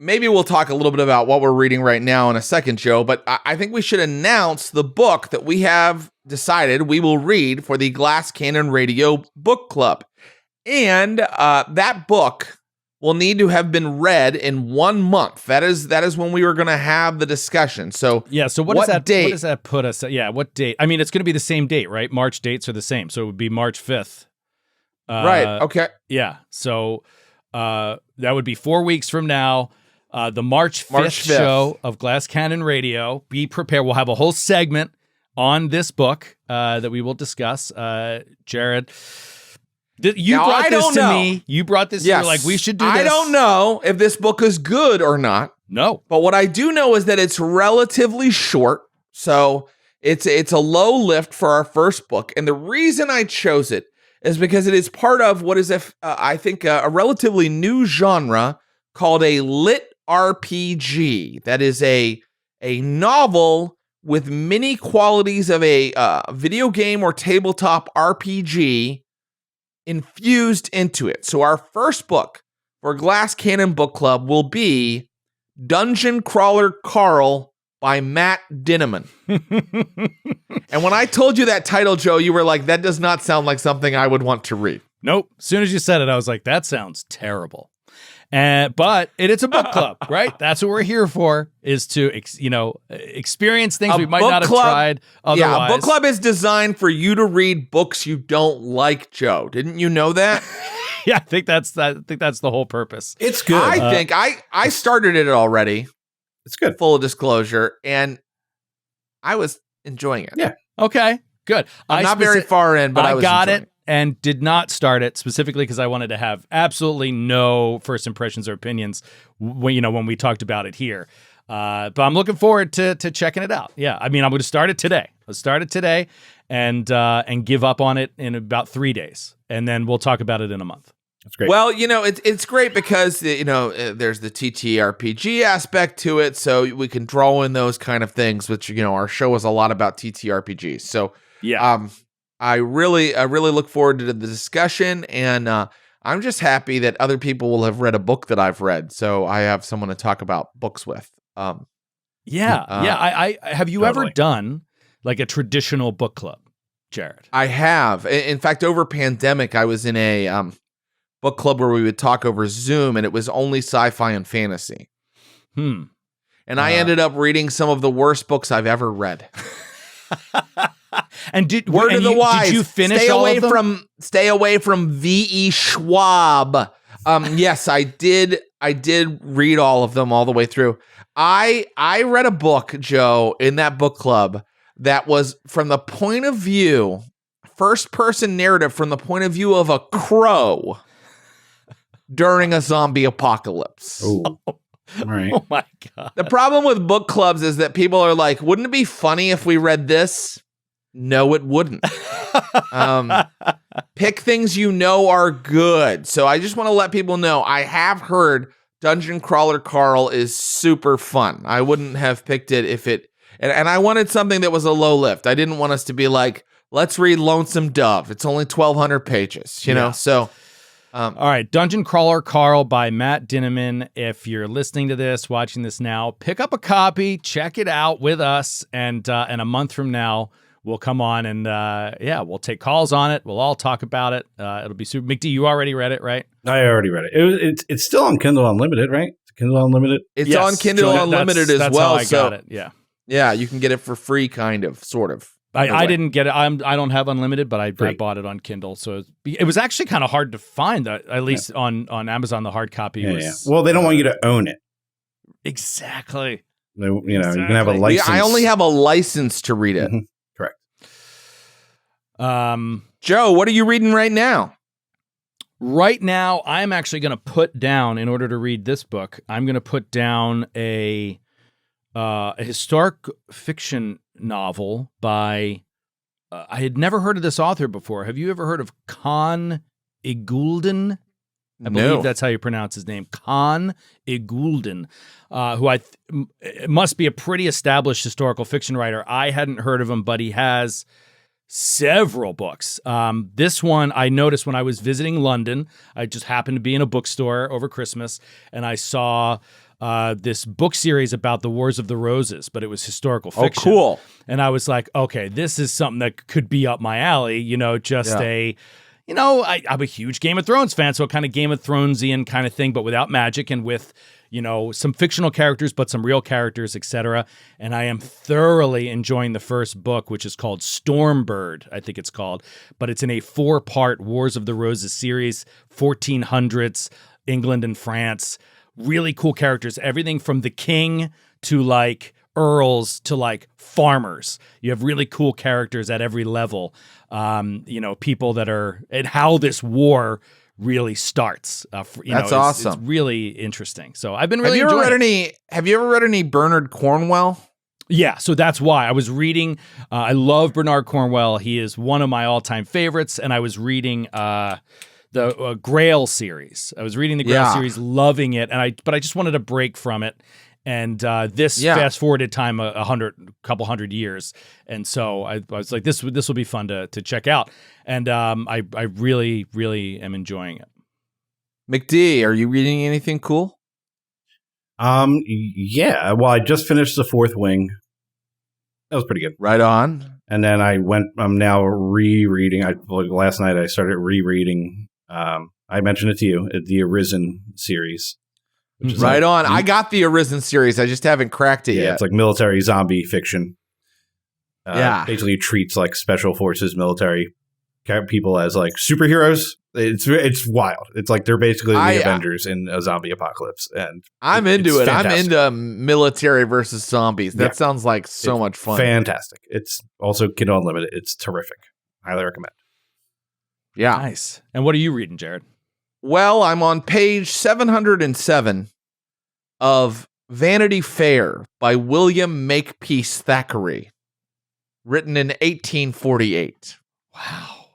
maybe we'll talk a little bit about what we're reading right now in a second, Joe, but I think we should announce the book that we have decided we will read for the Glass Cannon Radio Book Club. And that book will need to have been read in 1 month. That is when we were going to have the discussion. So what date? What does that put us at? Yeah, what date? I mean, it's going to be the same date, right? March dates are the same, so it would be March 5th. Right. Okay. Yeah. So that would be 4 weeks from now. The March 5th show of Glass Cannon Radio. Be prepared. We'll have a whole segment on this book that we will discuss. Jared, You Now, brought I this don't to know. me. You brought this. Yes. You're like, we should do this. I don't know if this book is good or not. No. But what I do know is that it's relatively short. So it's a low lift for our first book. And the reason I chose it is because it is part of what is, I think, a relatively new genre called a lit RPG. That is a novel with many qualities of a video game or tabletop RPG infused into it. So our first book for Glass Cannon Book Club will be Dungeon Crawler Carl by Matt Dinneman. And when I told you that title, Joe, you were like, that does not sound like something I would want to read. Nope. As soon as you said it, I was like, that sounds terrible. But it's a book club, right? That's what we're here for, is to, experience things we might not have tried otherwise. Yeah, a book club is designed for you to read books you don't like, Joe. Didn't you know that? Yeah, I think that's the whole purpose. It's good. I think I started it already. It's good. Full disclosure, and I was enjoying it. Yeah. Okay. Good. I'm not very far in, but I was got enjoying it and did not start it specifically because I wanted to have absolutely no first impressions or opinions when we talked about it here. But I'm looking forward to checking it out. Yeah. I mean, I'm going to start it today. Let's start it today and give up on it in about 3 days. And then we'll talk about it in a month. That's great. Well, it's great because, there's the TTRPG aspect to it. So we can draw in those kind of things, which, our show is a lot about TTRPGs. So yeah, I really look forward to the discussion, and I'm just happy that other people will have read a book that I've read. So I have someone to talk about books with. I have you ever done like a traditional book club, Jared? I have. In fact, over pandemic, I was in a book club where we would talk over Zoom, and it was only sci-fi and fantasy. And I ended up reading some of the worst books I've ever read. And did you finish stay all away of them? Stay away from V.E. Schwab. Yes, I did read all of them all the way through. I read a book, Joe, in that book club that was from the point of view, first person narrative from the point of view of a crow during a zombie apocalypse. All right. Oh my God. The problem with book clubs is that people are like, wouldn't it be funny if we read this? No, it wouldn't. Pick things are good. So I just want to let people know I have heard Dungeon Crawler Carl is super fun. I wouldn't have picked it if it, and I wanted something that was a low lift. I didn't want us to be like, let's read Lonesome Dove. It's only 1,200 pages, you know? So, all right. Dungeon Crawler Carl by Matt Dinneman. If you're listening to this, watching this now, pick up a copy, check it out with us. And a month from now, we'll come on and we'll take calls on it. We'll all talk about it. It'll be super. McD, you already read it, right? I already read it. It's still on Kindle Unlimited, right? Kindle Unlimited. It's on Kindle Unlimited as that's well. How I got it. Yeah. Yeah, you can get it for free, kind of, sort of. I didn't get it. I don't have unlimited, but I bought it on Kindle. So it was actually kind of hard to find, at least on Amazon. The hard copy was. Well, they don't want you to own it. Exactly. You can have a license. I only have a license to read it. Mm-hmm. Correct. Joe, what are you reading right now? Right now, I'm actually going to put down, in order to read this book, I'm going to put down a historic fiction novel by, I had never heard of this author before. Have you ever heard of Con Igulden? I believe that's how you pronounce his name. Con Igulden, who must be a pretty established historical fiction writer. I hadn't heard of him, but he has several books. This one I noticed when I was visiting London. I just happened to be in a bookstore over Christmas, and I saw this book series about the Wars of the Roses, but it was historical fiction. Oh, cool. And I was like, okay, this is something that could be up my alley, I'm a huge Game of Thrones fan, so kind of Game of Thronesian kind of thing, but without magic and with, some fictional characters, but some real characters, etc. And I am thoroughly enjoying the first book, which is called Stormbird, I think it's called, but it's in a 4-part Wars of the Roses series, 1400s, England and France. Really cool characters, everything from the king to like earls to like farmers. You have really cool characters at every level. People that are, and how this war really starts. That's awesome. It's really interesting. So I've been really Have you ever read any Bernard Cornwell? Yeah, so that's why I was reading. I love Bernard Cornwell. He is one of my all-time favorites, and I was reading the Grail series. I was reading the Grail series, loving it, but I just wanted a break from it. And this fast forwarded time a couple hundred years, and so I was like, this will be fun to check out, and I really am enjoying it. McD, are you reading anything cool? Yeah. Well, I just finished The Fourth Wing. That was pretty good. Right on. And then I'm now rereading. Last night I started rereading. I mentioned it to you, the Arisen series. Which is right on. I got the Arisen series. I just haven't cracked it yet. It's like military zombie fiction. Basically treats like special forces military people as like superheroes. It's wild. It's like they're basically the Avengers in a zombie apocalypse, and I'm into it. Fantastic. I'm into military versus zombies. That sounds like so much fun. Fantastic. It's also Kindle Unlimited. It's terrific. Highly recommend. Yeah. Nice. And what are you reading, Jared? Well, I'm on page 707 of Vanity Fair by William Makepeace Thackeray, written in 1848. Wow.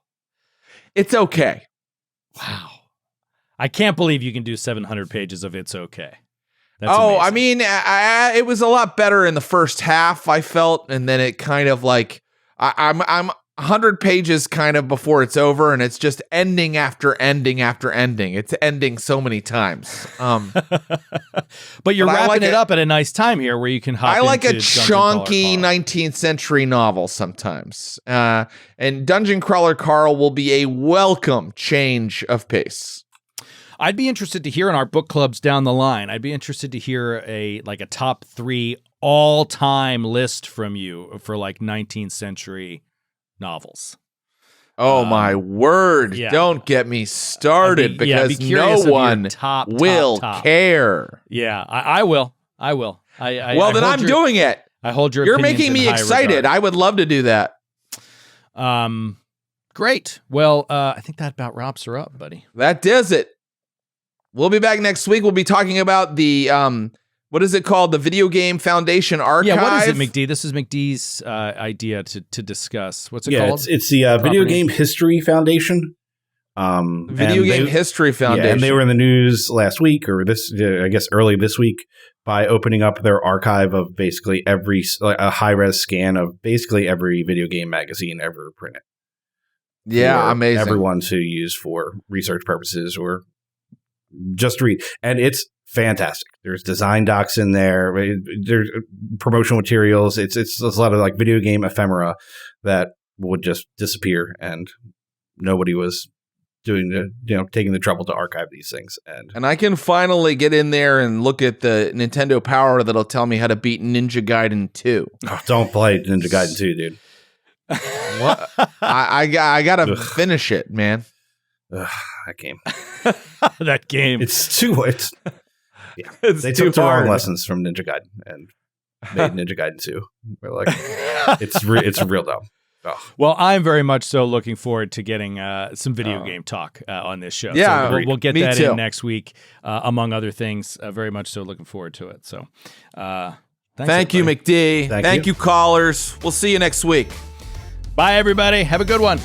It's okay. Wow. I can't believe you can do 700 pages of It's Okay. That's amazing. I mean, it was a lot better in the first half, I felt, and then it kind of like, I'm 100 pages kind of before it's over, and it's just ending after ending after ending. It's ending so many times. But you're wrapping it up at a nice time here where you can hop into I like a Dungeon chunky Crawler 19th century novel sometimes. And Dungeon Crawler Carl will be a welcome change of pace. I'd be interested to hear in our book clubs down the line. I'd be interested to hear a top 3 all-time list from you for like 19th century novels. Oh my word. yeah. Don't get me started because be no one top will care. Yeah, I will. Well, then I'm doing it. I hold your You're opinions making me in high excited. regard. I would love to do that. Great. Well, I think that about wraps her up, buddy. That does it. We'll be back next week. We'll be talking about the what is it called? The Video Game Foundation Archive. Yeah, what is it, McD? This is McD's idea to discuss. What's it called? It's the Video Game History Foundation. Video Game History Foundation. Yeah, and they were in the news last week, or early this week, by opening up their archive of basically a high-res scan of basically every video game magazine ever printed. Yeah, amazing. Everyone to use for research purposes or just read. And it's fantastic. There's design docs in there. There's promotional materials. It's a lot of like video game ephemera that would just disappear, and nobody was taking the trouble to archive these things. And I can finally get in there and look at the Nintendo Power that'll tell me how to beat Ninja Gaiden 2. Oh, don't play Ninja Gaiden 2, dude. What? I gotta finish it, man. That game. That game. They took the wrong lessons from Ninja Gaiden and made Ninja Gaiden 2. We're like, it's real dumb. Oh. Well, I'm very much so looking forward to getting some video game talk on this show. Yeah, so we'll get that too. in next week, among other things. Very much so looking forward to it. So, thank you, McD. Thank you, callers. We'll see you next week. Bye, everybody. Have a good one.